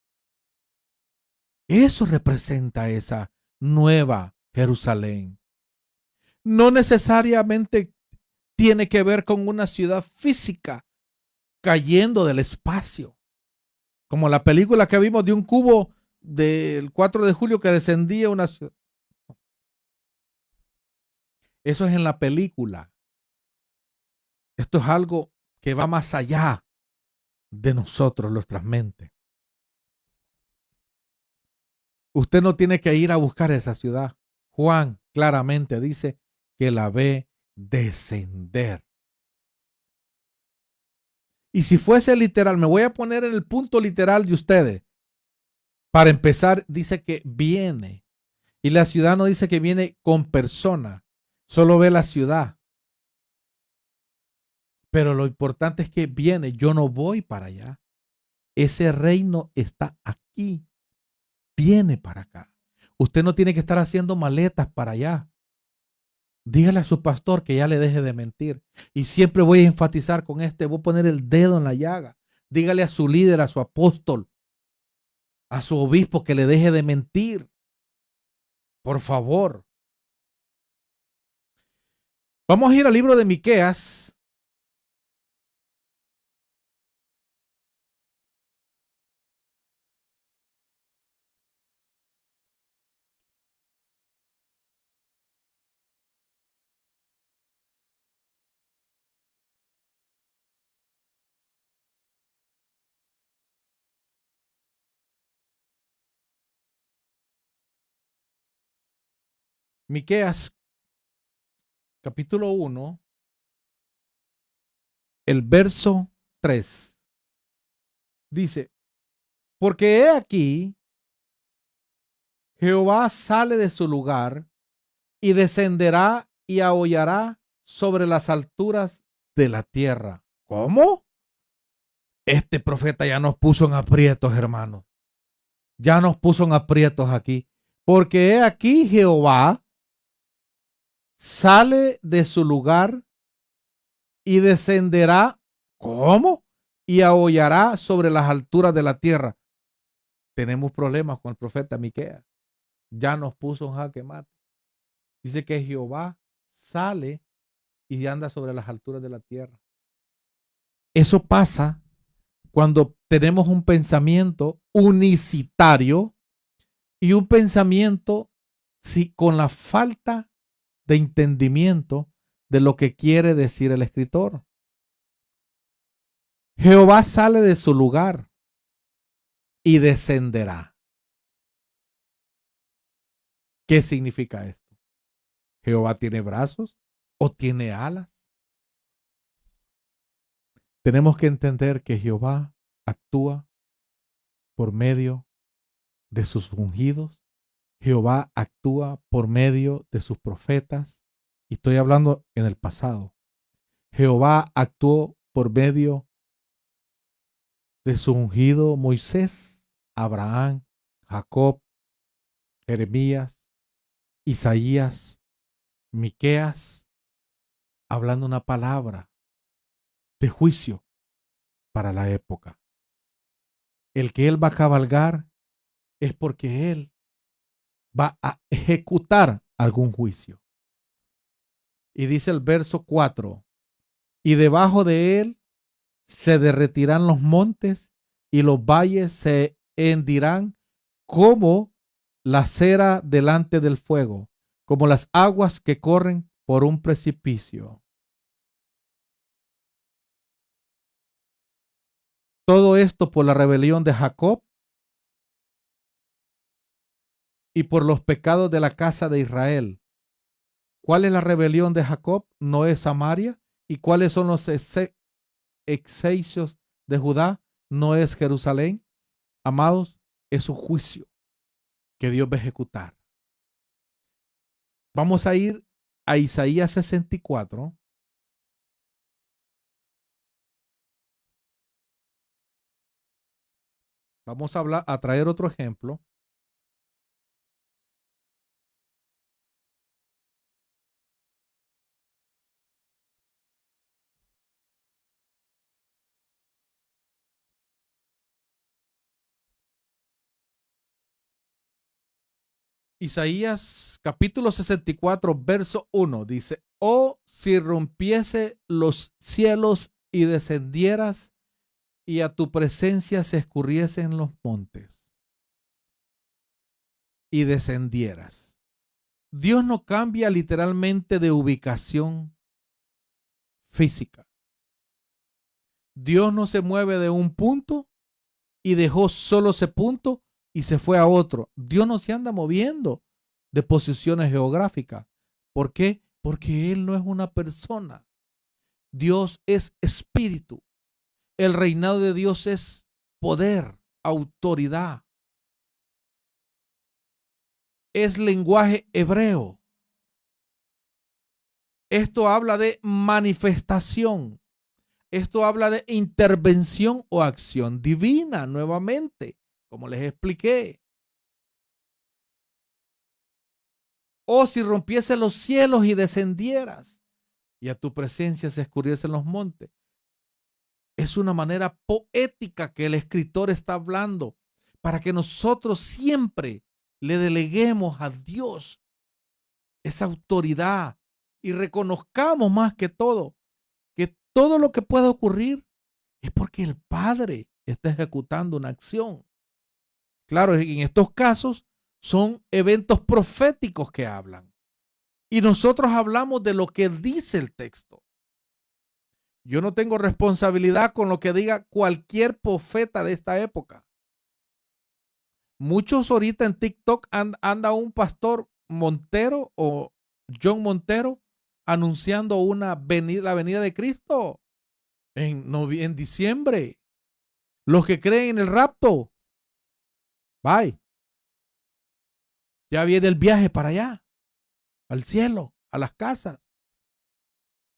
Eso representa esa nueva Jerusalén. No necesariamente tiene que ver con una ciudad física cayendo del espacio, como la película que vimos de un cubo del 4 de julio que descendía una ciudad. Eso es en la película. Esto es algo que va más allá de nosotros, nuestras mentes. Usted no tiene que ir a buscar esa ciudad. Juan claramente dice que la ve descender. Y si fuese literal, me voy a poner en el punto literal de ustedes. Para empezar, dice que viene. Y la ciudad no dice que viene con persona. Solo ve la ciudad. Pero lo importante es que viene. Yo no voy para allá. Ese reino está aquí. Viene para acá. Usted no tiene que estar haciendo maletas para allá. Dígale a su pastor que ya le deje de mentir. Y siempre voy a enfatizar con voy a poner el dedo en la llaga. Dígale a su líder, a su apóstol, a su obispo que le deje de mentir. Por favor. Vamos a ir al libro de Miqueas. Miqueas, capítulo 1, el verso 3. Dice, porque he aquí, Jehová sale de su lugar y descenderá y aullará sobre las alturas de la tierra. ¿Cómo? Este profeta ya nos puso en aprietos, hermanos. Ya nos puso en aprietos aquí. Porque he aquí Jehová sale de su lugar y descenderá. ¿Cómo? Y aullará sobre las alturas de la tierra. Tenemos problemas con el profeta Miqueas. Ya nos puso en jaque mate. Dice que Jehová sale y anda sobre las alturas de la tierra. Eso pasa cuando tenemos un pensamiento unicitario y un pensamiento con la falta de entendimiento de lo que quiere decir el escritor. Jehová sale de su lugar y descenderá. ¿Qué significa esto? ¿Jehová tiene brazos o tiene alas? Tenemos que entender que Jehová actúa por medio de sus ungidos. Jehová actúa por medio de sus profetas. Y estoy hablando en el pasado. Jehová actuó por medio de su ungido Moisés, Abraham, Jacob, Jeremías, Isaías, Miqueas, hablando una palabra de juicio para la época. El que él va a cabalgar es porque él va a ejecutar algún juicio. Y dice el verso 4, y debajo de él se derretirán los montes y los valles se hendirán como la cera delante del fuego, como las aguas que corren por un precipicio. Todo esto por la rebelión de Jacob y por los pecados de la casa de Israel. ¿Cuál es la rebelión de Jacob? No es Samaria ¿Y cuáles son los excesos de Judá? No es Jerusalén. Amados, es un juicio que Dios va a ejecutar. Vamos a ir a Isaías 64. Vamos a traer otro ejemplo. Isaías capítulo 64, verso 1 dice: Oh, si rompiese los cielos y descendieras y a tu presencia se escurriesen los montes y descendieras. Dios no cambia literalmente de ubicación física. Dios no se mueve de un punto y dejó solo ese punto y se fue a otro. Dios no se anda moviendo de posiciones geográficas. ¿Por qué? Porque Él no es una persona. Dios es espíritu. El reinado de Dios es poder, autoridad. Es lenguaje hebreo. Esto habla de manifestación. Esto habla de intervención o acción divina, nuevamente, como les expliqué. O si rompiese los cielos y descendieras, y a tu presencia se escurriesen los montes. Es una manera poética que el escritor está hablando para que nosotros siempre le deleguemos a Dios esa autoridad y reconozcamos más que todo que todo lo que pueda ocurrir es porque el Padre está ejecutando una acción. Claro, en estos casos son eventos proféticos que hablan. Y nosotros hablamos de lo que dice el texto. Yo no tengo responsabilidad con lo que diga cualquier profeta de esta época. Muchos ahorita en TikTok anda un pastor Montero o John Montero anunciando la venida de Cristo en diciembre. Los que creen en el rapto, bye. Ya viene el viaje para allá, al cielo, a las casas.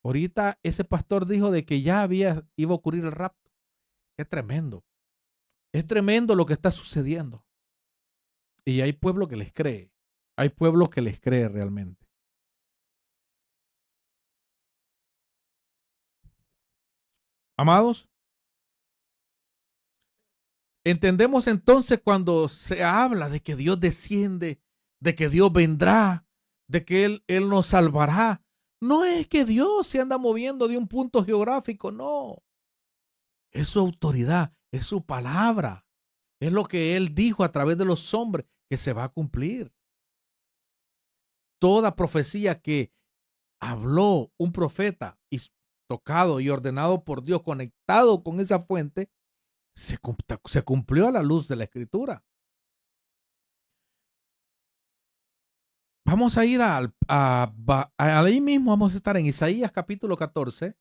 Ahorita ese pastor dijo de que ya iba a ocurrir el rapto. Es tremendo. Es tremendo lo que está sucediendo. Y hay pueblo que les cree. Hay pueblo que les cree realmente. Amados, entendemos entonces cuando se habla de que Dios desciende, de que Dios vendrá, de que Él nos salvará. No es que Dios se anda moviendo de un punto geográfico, no. Es su autoridad, es su palabra. Es lo que Él dijo a través de los hombres que se va a cumplir. Toda profecía que habló un profeta y tocado y ordenado por Dios, conectado con esa fuente, se cumplió a la luz de la Escritura. Vamos a ir ahí mismo, vamos a estar en Isaías capítulo 14.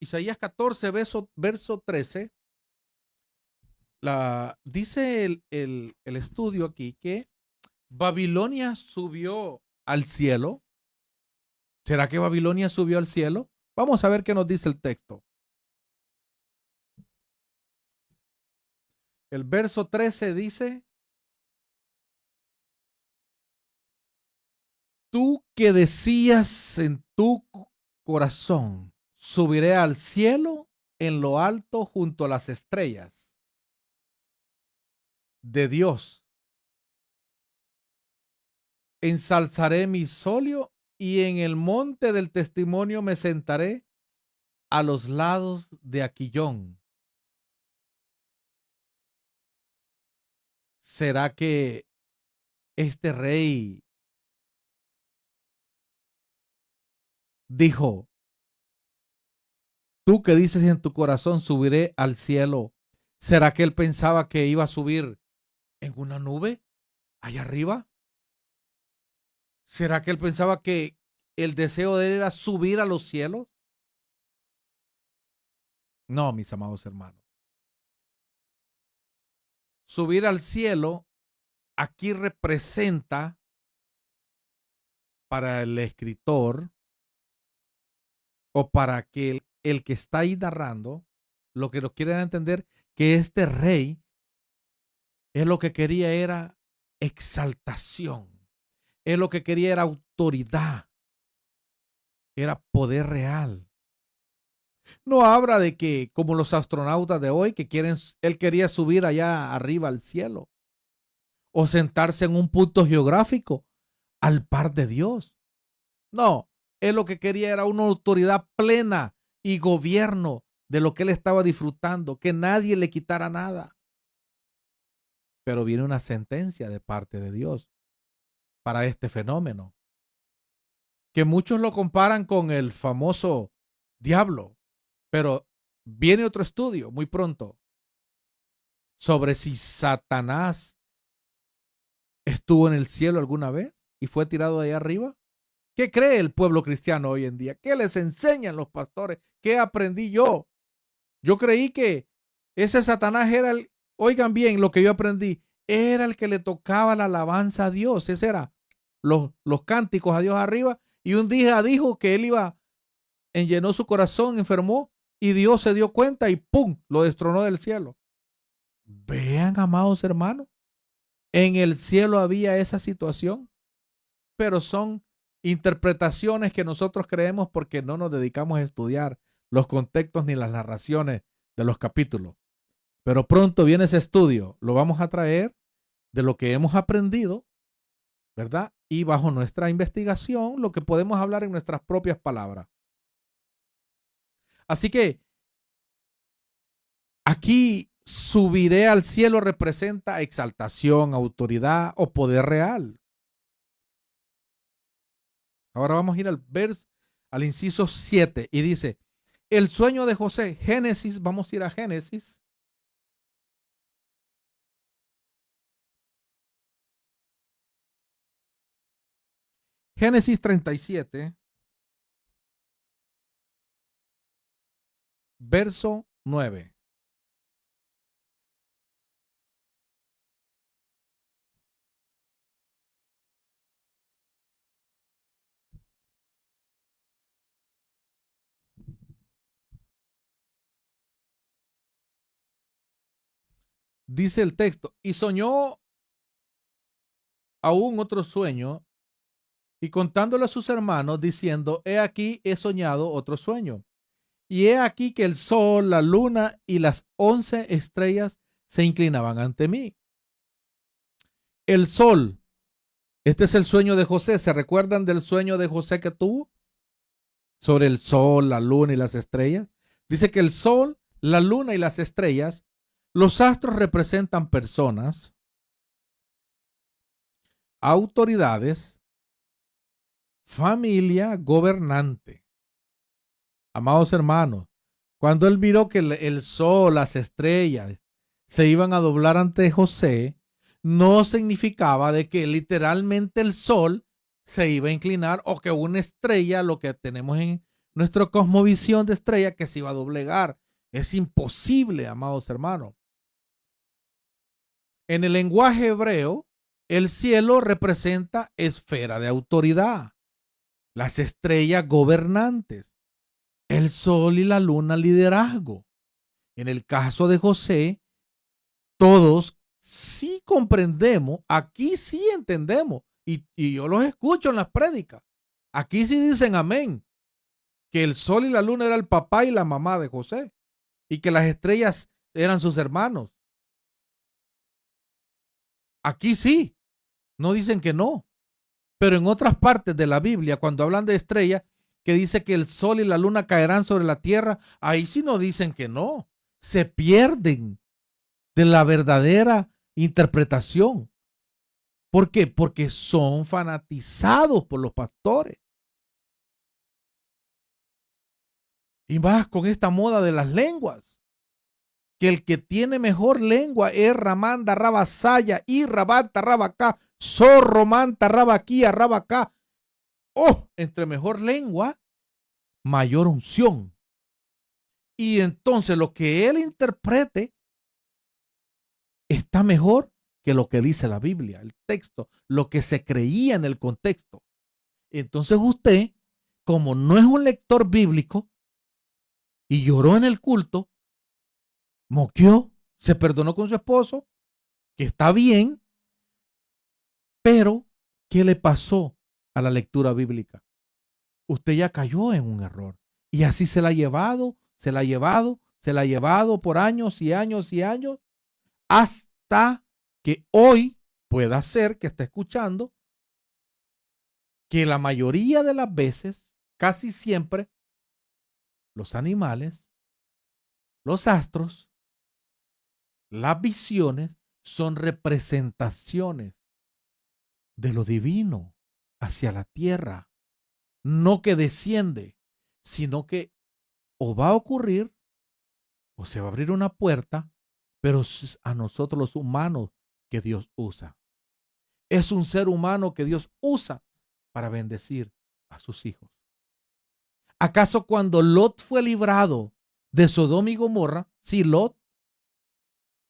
Isaías 14, verso 13. Dice el estudio aquí que Babilonia subió al cielo. ¿Será que Babilonia subió al cielo? Vamos a ver qué nos dice el texto. El verso 13 dice: tú que decías en tu corazón, subiré al cielo en lo alto junto a las estrellas de Dios. Ensalzaré mi solio y en el monte del testimonio me sentaré a los lados de Aquillón. ¿Será que este rey dijo: tú que dices en tu corazón, subiré al cielo, ¿Será que él pensaba que iba a subir en una nube allá arriba? ¿Será que él pensaba que el deseo de él era subir a los cielos? No, mis amados hermanos. Subir al cielo aquí representa para el escritor o para que el que está ahí narrando, lo que nos quiere entender que este rey es lo que quería era exaltación, es lo que quería era autoridad, era poder real. No habla de que como los astronautas de hoy que quieren, él quería subir allá arriba al cielo o sentarse en un punto geográfico al par de Dios. No, él lo que quería era una autoridad plena y gobierno de lo que él estaba disfrutando, que nadie le quitara nada. Pero viene una sentencia de parte de Dios para este fenómeno, que muchos lo comparan con el famoso diablo, pero viene otro estudio muy pronto sobre si Satanás estuvo en el cielo alguna vez y fue tirado de ahí arriba. ¿Qué cree el pueblo cristiano hoy en día? ¿Qué les enseñan los pastores? ¿Qué aprendí yo? Yo creí que ese Satanás era el, oigan bien lo que yo aprendí, era el que le tocaba la alabanza a Dios. Ese era los cánticos a Dios arriba. Y un día dijo que él iba, llenó su corazón, enfermó y Dios se dio cuenta y ¡pum! Lo destronó del cielo. Vean, amados hermanos, en el cielo había esa situación, pero son interpretaciones que nosotros creemos porque no nos dedicamos a estudiar los contextos ni las narraciones de los capítulos. Pero pronto viene ese estudio, lo vamos a traer de lo que hemos aprendido, ¿verdad? Y bajo nuestra investigación, lo que podemos hablar en nuestras propias palabras. Así que aquí subiré al cielo representa exaltación, autoridad o poder real. Ahora vamos a ir al inciso 7 y dice, el sueño de José, Génesis, vamos a ir a Génesis. Génesis 37, verso 9. Dice el texto, y soñó aún otro sueño, y contándolo a sus hermanos, diciendo, he aquí, he soñado otro sueño. Y he aquí que el sol, la luna y las 11 estrellas se inclinaban ante mí. El sol, este es el sueño de José. ¿Se recuerdan del sueño de José que tuvo? Sobre el sol, la luna y las estrellas. Dice que el sol, la luna y las estrellas, los astros representan personas, autoridades, familia, gobernante. Amados hermanos, cuando él miró que el sol, las estrellas se iban a doblar ante José, no significaba de que literalmente el sol se iba a inclinar o que una estrella, lo que tenemos en nuestra cosmovisión de estrella, que se iba a doblegar. Es imposible, amados hermanos. En el lenguaje hebreo, el cielo representa esfera de autoridad, las estrellas gobernantes, el sol y la luna liderazgo. En el caso de José, todos sí comprendemos, aquí sí entendemos, y yo los escucho en las prédicas. Aquí sí dicen amén, que el sol y la luna era el papá y la mamá de José, y que las estrellas eran sus hermanos. Aquí sí, no dicen que no. Pero en otras partes de la Biblia, cuando hablan de estrellas, que dice que el sol y la luna caerán sobre la tierra, ahí sí no dicen que no. Se pierden de la verdadera interpretación. ¿Por qué? Porque son fanatizados por los pastores. Y más con esta moda de las lenguas. que el que tiene mejor lengua es Ramanda Rabasaya y Rabanta Rabacá, Zorromanta Rabaquía Rabacá. Oh, entre mejor lengua, mayor unción. Y entonces lo que él interprete está mejor que lo que dice la Biblia, el texto, lo que se creía en el contexto. Entonces usted, como no es un lector bíblico y lloró en el culto, moqueó, se perdonó con su esposo, que está bien, pero ¿qué le pasó a la lectura bíblica? Usted ya cayó en un error y así se la ha llevado, se la ha llevado, se la ha llevado por años y años y años, hasta que hoy pueda ser que esté escuchando que la mayoría de las veces, casi siempre, los animales, los astros, las visiones son representaciones de lo divino hacia la tierra, no que desciende, sino que o va a ocurrir o se va a abrir una puerta, pero es a nosotros los humanos que Dios usa. Es un ser humano que Dios usa para bendecir a sus hijos. ¿Acaso cuando Lot fue librado de Sodoma y Gomorra, sí, Lot,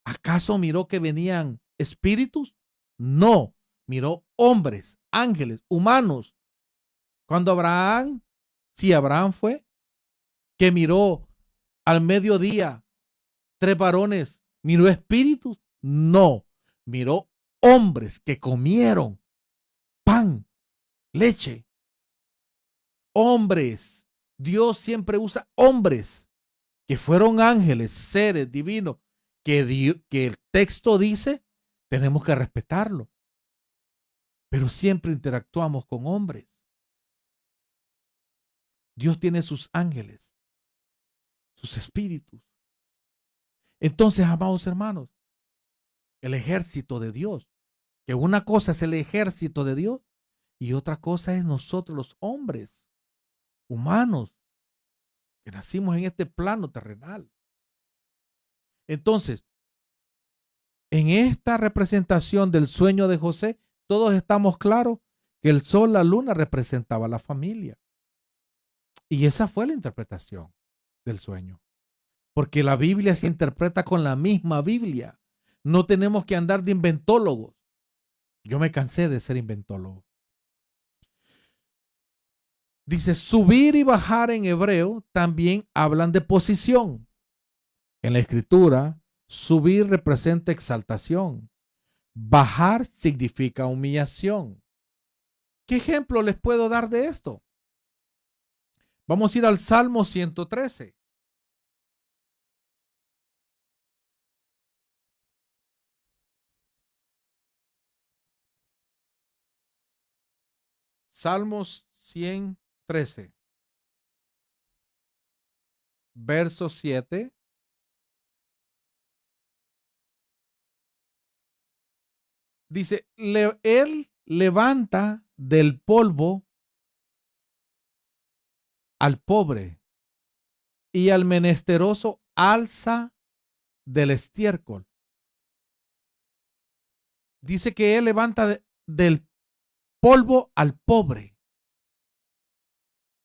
¿acaso miró que venían espíritus? No, miró hombres, ángeles, humanos. Cuando Abraham, sí, Abraham fue, que miró al mediodía 3 varones, ¿miró espíritus? No, miró hombres que comieron pan, leche. Hombres. Dios siempre usa hombres que fueron ángeles, seres divinos, que el texto dice, tenemos que respetarlo. Pero siempre interactuamos con hombres. Dios tiene sus ángeles, sus espíritus. Entonces, amados hermanos, el ejército de Dios, que una cosa es el ejército de Dios y otra cosa es nosotros los hombres, humanos, que nacimos en este plano terrenal. Entonces, en esta representación del sueño de José, todos estamos claros que el sol, la luna representaba a la familia. Y esa fue la interpretación del sueño. Porque la Biblia se interpreta con la misma Biblia. No tenemos que andar de inventólogos. Yo me cansé de ser inventólogo. Dice, subir y bajar en hebreo también hablan de posición. En la escritura, subir representa exaltación. Bajar significa humillación. ¿Qué ejemplo les puedo dar de esto? Vamos a ir al Salmo 113. Salmos 113. Verso 7. Dice, él levanta del polvo al pobre y al menesteroso alza del estiércol. Dice que él levanta del polvo al pobre.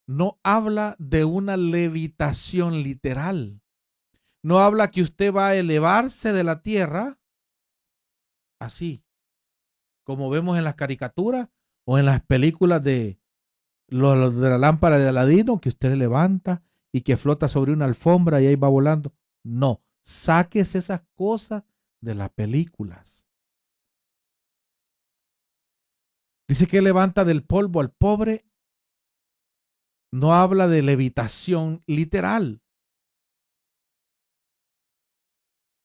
No habla de una levitación literal. No habla que usted va a elevarse de la tierra así, como vemos en las caricaturas o en las películas de los de la lámpara de Aladino, que usted le levanta y que flota sobre una alfombra y ahí va volando. No, sáquese esas cosas de las películas. Dice que levanta del polvo al pobre. No habla de levitación literal.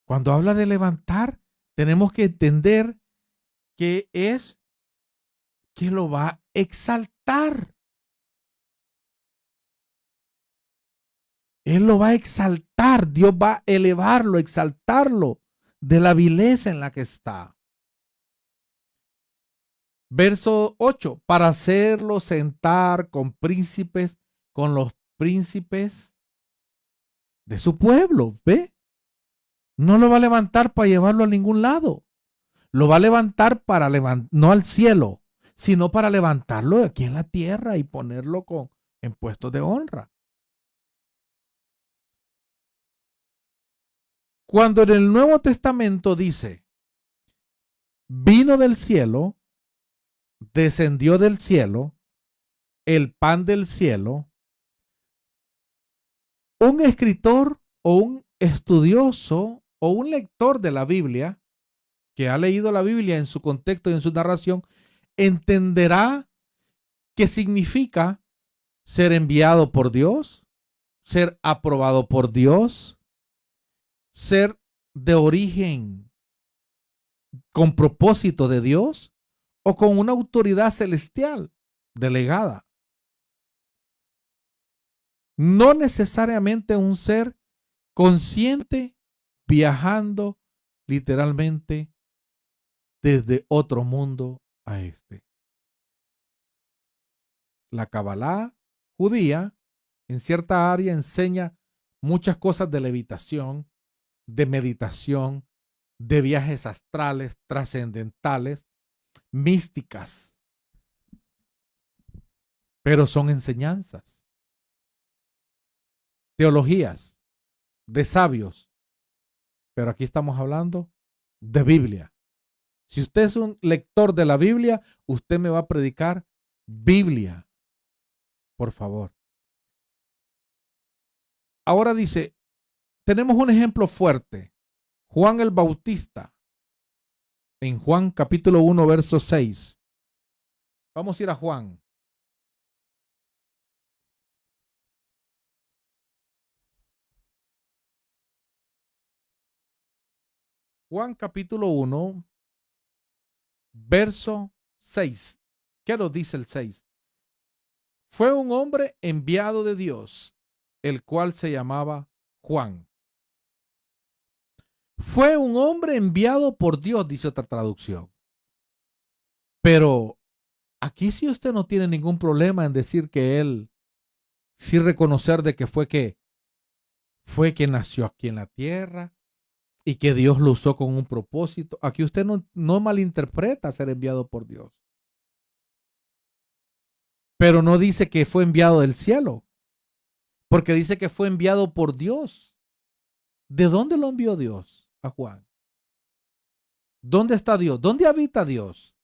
Cuando habla de levantar, tenemos que entender que es que lo va a exaltar. Él lo va a exaltar. Dios va a elevarlo, exaltarlo de la vileza en la que está. Verso 8. Para hacerlo sentar con príncipes, con los príncipes de su pueblo. ¿Ve? no lo va a levantar para llevarlo a ningún lado. Lo va a levantar no al cielo, sino para levantarlo aquí en la tierra y ponerlo en puestos de honra. Cuando en el Nuevo Testamento dice, vino del cielo, descendió del cielo, el pan del cielo, un escritor o un estudioso o un lector de la Biblia que ha leído la Biblia en su contexto y en su narración entenderá qué significa ser enviado por Dios, ser aprobado por Dios, ser de origen con propósito de Dios o con una autoridad celestial delegada. No necesariamente un ser consciente viajando literalmente desde otro mundo a este. La Kabbalah judía en cierta área enseña muchas cosas de levitación, de meditación, de viajes astrales, trascendentales, místicas, pero son enseñanzas, teologías de sabios, pero aquí estamos hablando de Biblia. Si usted es un lector de la Biblia, usted me va a predicar Biblia, por favor. Ahora dice, tenemos un ejemplo fuerte, Juan el Bautista, en Juan capítulo 1, verso 6. Vamos a ir a Juan. Juan capítulo 1, verso 6. ¿Qué nos dice el 6? Fue un hombre enviado de Dios, el cual se llamaba Juan. Fue un hombre enviado por Dios, dice otra traducción. Pero aquí sí usted no tiene ningún problema en decir que él, sí reconocer de que fue que nació aquí en la tierra y que Dios lo usó con un propósito. Aquí usted no malinterpreta ser enviado por Dios. Pero no dice que fue enviado del cielo, porque dice que fue enviado por Dios. ¿De dónde lo envió Dios a Juan? ¿Dónde está Dios? ¿Dónde habita Dios?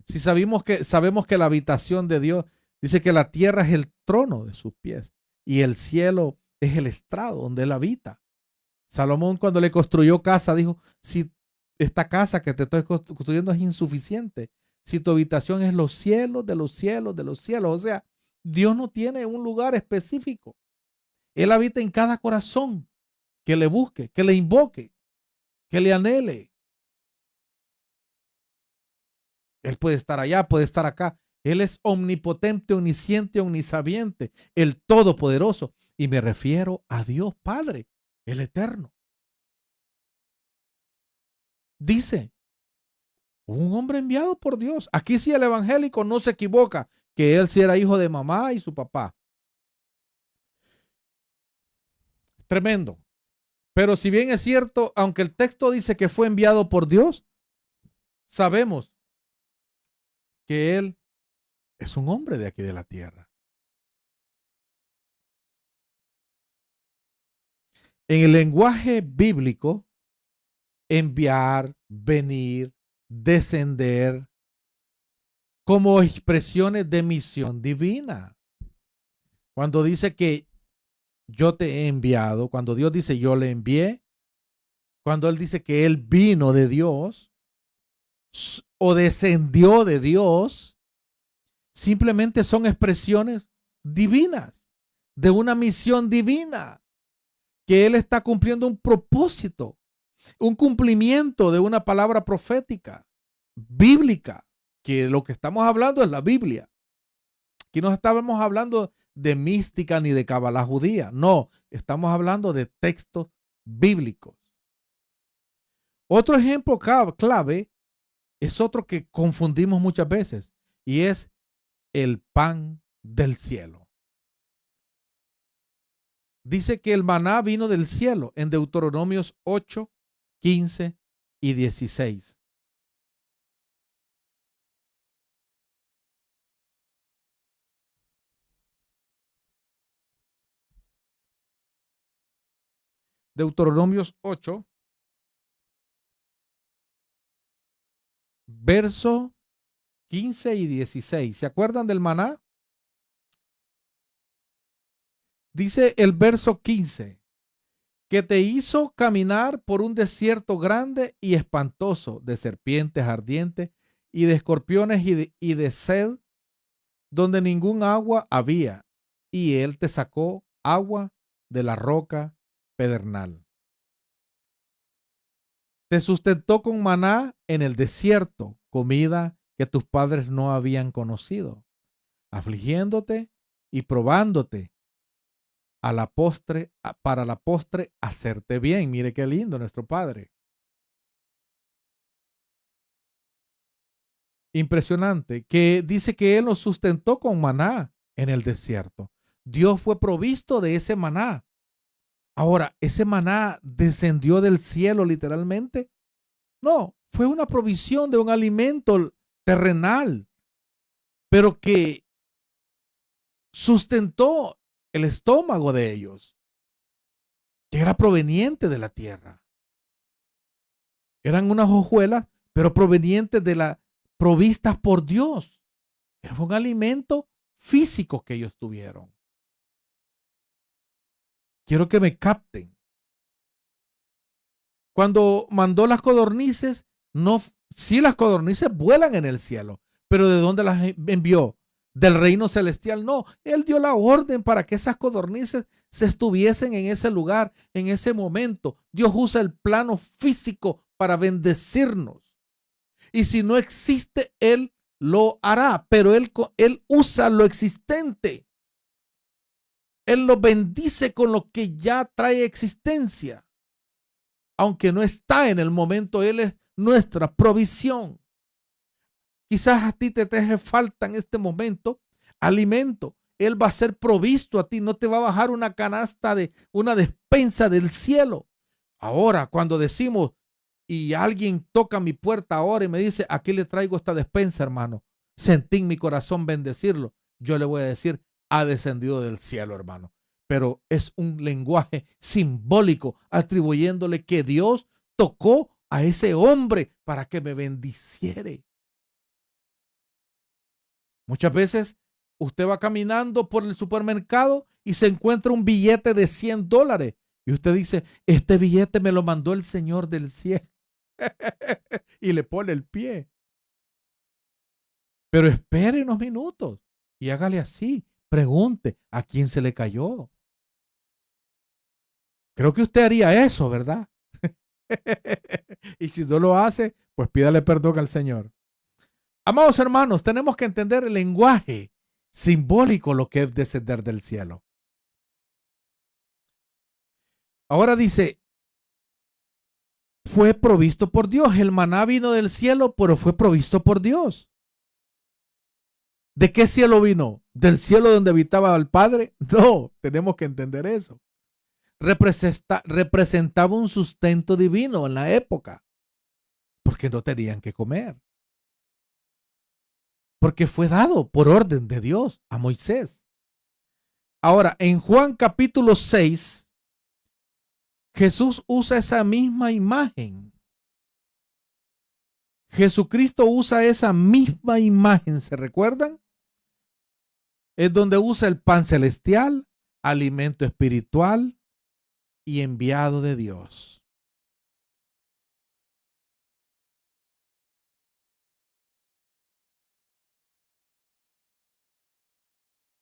Si sabemos que la habitación de Dios, dice que la tierra es el trono de sus pies y el cielo es el estrado donde él habita. Salomón, cuando le construyó casa, dijo, si esta casa que te estoy construyendo es insuficiente, si tu habitación es los cielos de los cielos de los cielos. O sea, Dios no tiene un lugar específico. Él habita en cada corazón que le busque, que le invoque, que le anhele. Él puede estar allá, puede estar acá. Él es omnipotente, omnisciente, omnisabiente, el todopoderoso. Y me refiero a Dios Padre, el eterno. Dice, un hombre enviado por Dios. Aquí sí el evangélico no se equivoca, que él sí era hijo de mamá y su papá. Tremendo. Pero si bien es cierto, aunque el texto dice que fue enviado por Dios, sabemos que él es un hombre de aquí de la tierra. En el lenguaje bíblico, enviar, venir, descender, como expresiones de misión divina. Cuando dice que yo te he enviado, cuando Dios dice yo le envié, cuando Él dice que Él vino de Dios o descendió de Dios, simplemente son expresiones divinas, de una misión divina, que Él está cumpliendo un propósito, un cumplimiento de una palabra profética, bíblica, que lo que estamos hablando es la Biblia. Aquí no estamos hablando de mística ni de Kabbalah judía, no, estamos hablando de textos bíblicos. Otro ejemplo clave es otro que confundimos muchas veces y es el pan del cielo. Dice que el maná vino del cielo en Deuteronomios 8, 15 y 16. Deuteronomios 8, verso 15 y 16. ¿Se acuerdan del maná? Dice el verso 15, que te hizo caminar por un desierto grande y espantoso, de serpientes ardientes y de escorpiones y de sed, donde ningún agua había, y él te sacó agua de la roca pedernal. Te sustentó con maná en el desierto, comida que tus padres no habían conocido, afligiéndote y probándote a la postre, para la postre hacerte bien. Mire qué lindo nuestro Padre. Impresionante, que dice que Él nos sustentó con maná en el desierto. Dios fue provisto de ese maná. Ahora, ¿ese maná descendió del cielo literalmente? No, fue una provisión de un alimento terrenal, pero que sustentó el estómago de ellos, que era proveniente de la tierra. Eran unas hojuelas, pero provenientes de la, provistas por Dios. Era un alimento físico que ellos tuvieron. Quiero que me capten. Cuando mandó las codornices, no, sí, las codornices vuelan en el cielo, pero ¿de dónde las envió? Del reino celestial. No, Él dio la orden para que esas codornices se estuviesen en ese lugar, en ese momento. Dios usa el plano físico para bendecirnos. Y si no existe, Él lo hará, pero Él usa lo existente. Él lo bendice con lo que ya trae existencia. Aunque no está en el momento, Él es nuestra provisión. Quizás a ti te hace falta en este momento alimento. Él va a ser provisto a ti. No te va a bajar una canasta de una despensa del cielo. Ahora, cuando decimos y alguien toca mi puerta ahora y me dice, aquí le traigo esta despensa, hermano, sentí en mi corazón bendecirlo, yo le voy a decir, ha descendido del cielo, hermano. Pero es un lenguaje simbólico, atribuyéndole que Dios tocó a ese hombre para que me bendiciere. Muchas veces usted va caminando por el supermercado y se encuentra un billete de $100 y usted dice, este billete me lo mandó el Señor del cielo. Y le pone el pie. Pero espere unos minutos y hágale así. Pregunte, ¿a quién se le cayó? Creo que usted haría eso, ¿verdad? Y si no lo hace, pues pídale perdón al Señor. Amados hermanos, tenemos que entender el lenguaje simbólico, lo que es descender del cielo. Ahora dice, fue provisto por Dios. El maná vino del cielo, pero fue provisto por Dios. ¿De qué cielo vino? ¿Del cielo donde habitaba el Padre? No, tenemos que entender eso. Representaba un sustento divino en la época, porque no tenían que comer. Porque fue dado por orden de Dios a Moisés. Ahora, en Juan capítulo 6, Jesús usa esa misma imagen. Jesucristo usa esa misma imagen, ¿se recuerdan? Es donde usa el pan celestial, alimento espiritual y enviado de Dios.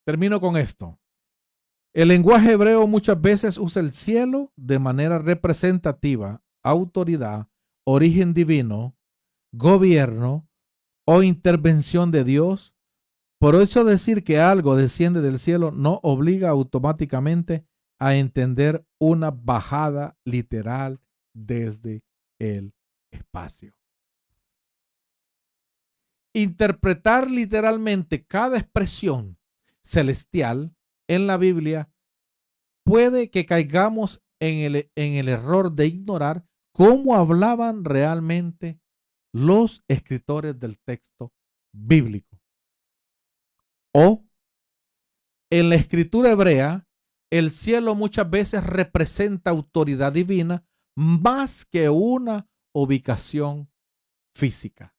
Termino con esto. El lenguaje hebreo muchas veces usa el cielo de manera representativa, autoridad, origen divino, gobierno o intervención de Dios. Por eso decir que algo desciende del cielo no obliga automáticamente a entender una bajada literal desde el espacio. Interpretar literalmente cada expresión celestial en la Biblia puede que caigamos en el error de ignorar cómo hablaban realmente los escritores del texto bíblico. O en la escritura hebrea, el cielo muchas veces representa autoridad divina más que una ubicación física.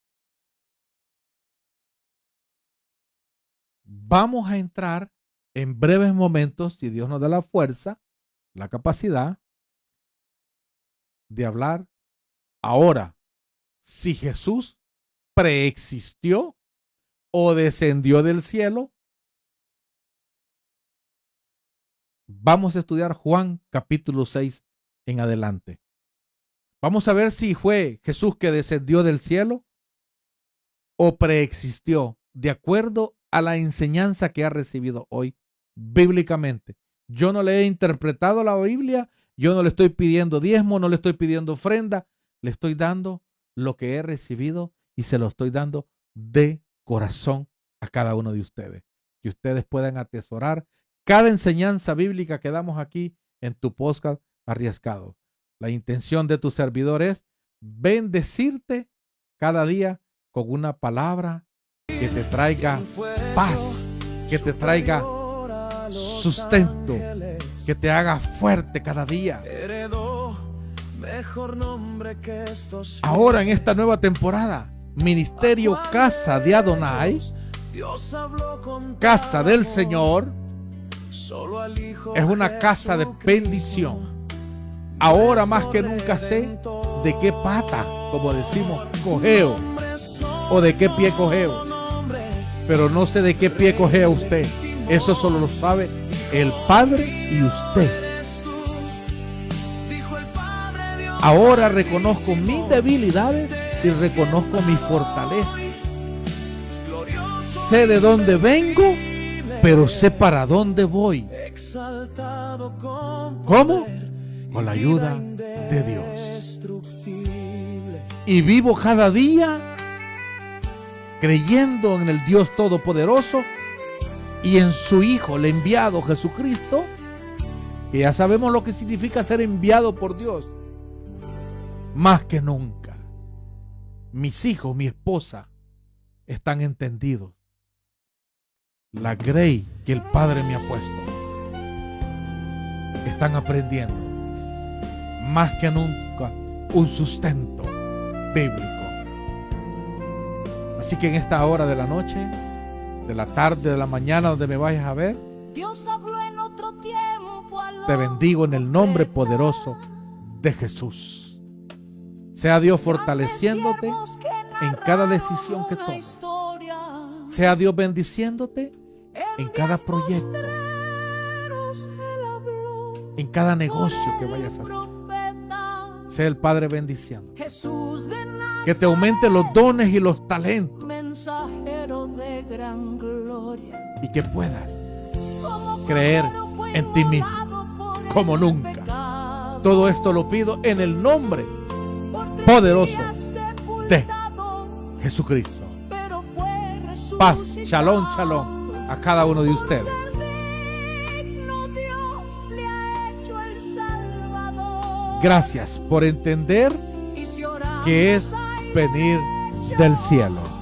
Vamos a entrar en breves momentos, si Dios nos da la fuerza, la capacidad de hablar ahora si Jesús preexistió o descendió del cielo. Vamos a estudiar Juan capítulo 6 en adelante. Vamos a ver si fue Jesús que descendió del cielo o preexistió de acuerdo a la enseñanza que ha recibido hoy bíblicamente. Yo no le he interpretado la Biblia, yo no le estoy pidiendo diezmo, no le estoy pidiendo ofrenda, le estoy dando lo que he recibido y se lo estoy dando de corazón a cada uno de ustedes. Que ustedes puedan atesorar cada enseñanza bíblica que damos aquí en tu podcast Arriesgado. La intención de tu servidor es bendecirte cada día con una palabra que te traiga paz, que te traiga sustento, que te haga fuerte cada día. Ahora en esta nueva temporada, Ministerio Casa de Adonai, Casa del Señor, es una casa de bendición. Ahora más que nunca sé de qué pata, como decimos, cojeo, o de qué pie cojeo, pero no sé de qué pie cojea usted. Eso solo lo sabe el Padre y usted. Ahora reconozco mis debilidades y reconozco mi fortaleza. Sé de dónde vengo, pero sé para dónde voy. ¿Cómo? Con la ayuda de Dios. Y vivo cada día creyendo en el Dios Todopoderoso y en su Hijo, el enviado Jesucristo, que ya sabemos lo que significa ser enviado por Dios. Más que nunca, mis hijos, mi esposa, están entendidos. La grey que el Padre me ha puesto, están aprendiendo más que nunca un sustento bíblico. Así que en esta hora de la noche, de la tarde, de la mañana, donde me vayas a ver, Dios habló en otro tiempo te bendigo en el nombre poderoso de Jesús. Sea Dios fortaleciéndote en cada decisión que tomes. Sea Dios bendiciéndote en cada proyecto, en cada negocio que vayas a hacer. Sea el Padre bendiciendo. Que te aumente los dones y los talentos. Y que puedas creer en ti mismo como nunca. Todo esto lo pido en el nombre poderoso de Jesucristo. Paz, shalom, shalom a cada uno de ustedes. Gracias por entender que es venir del cielo.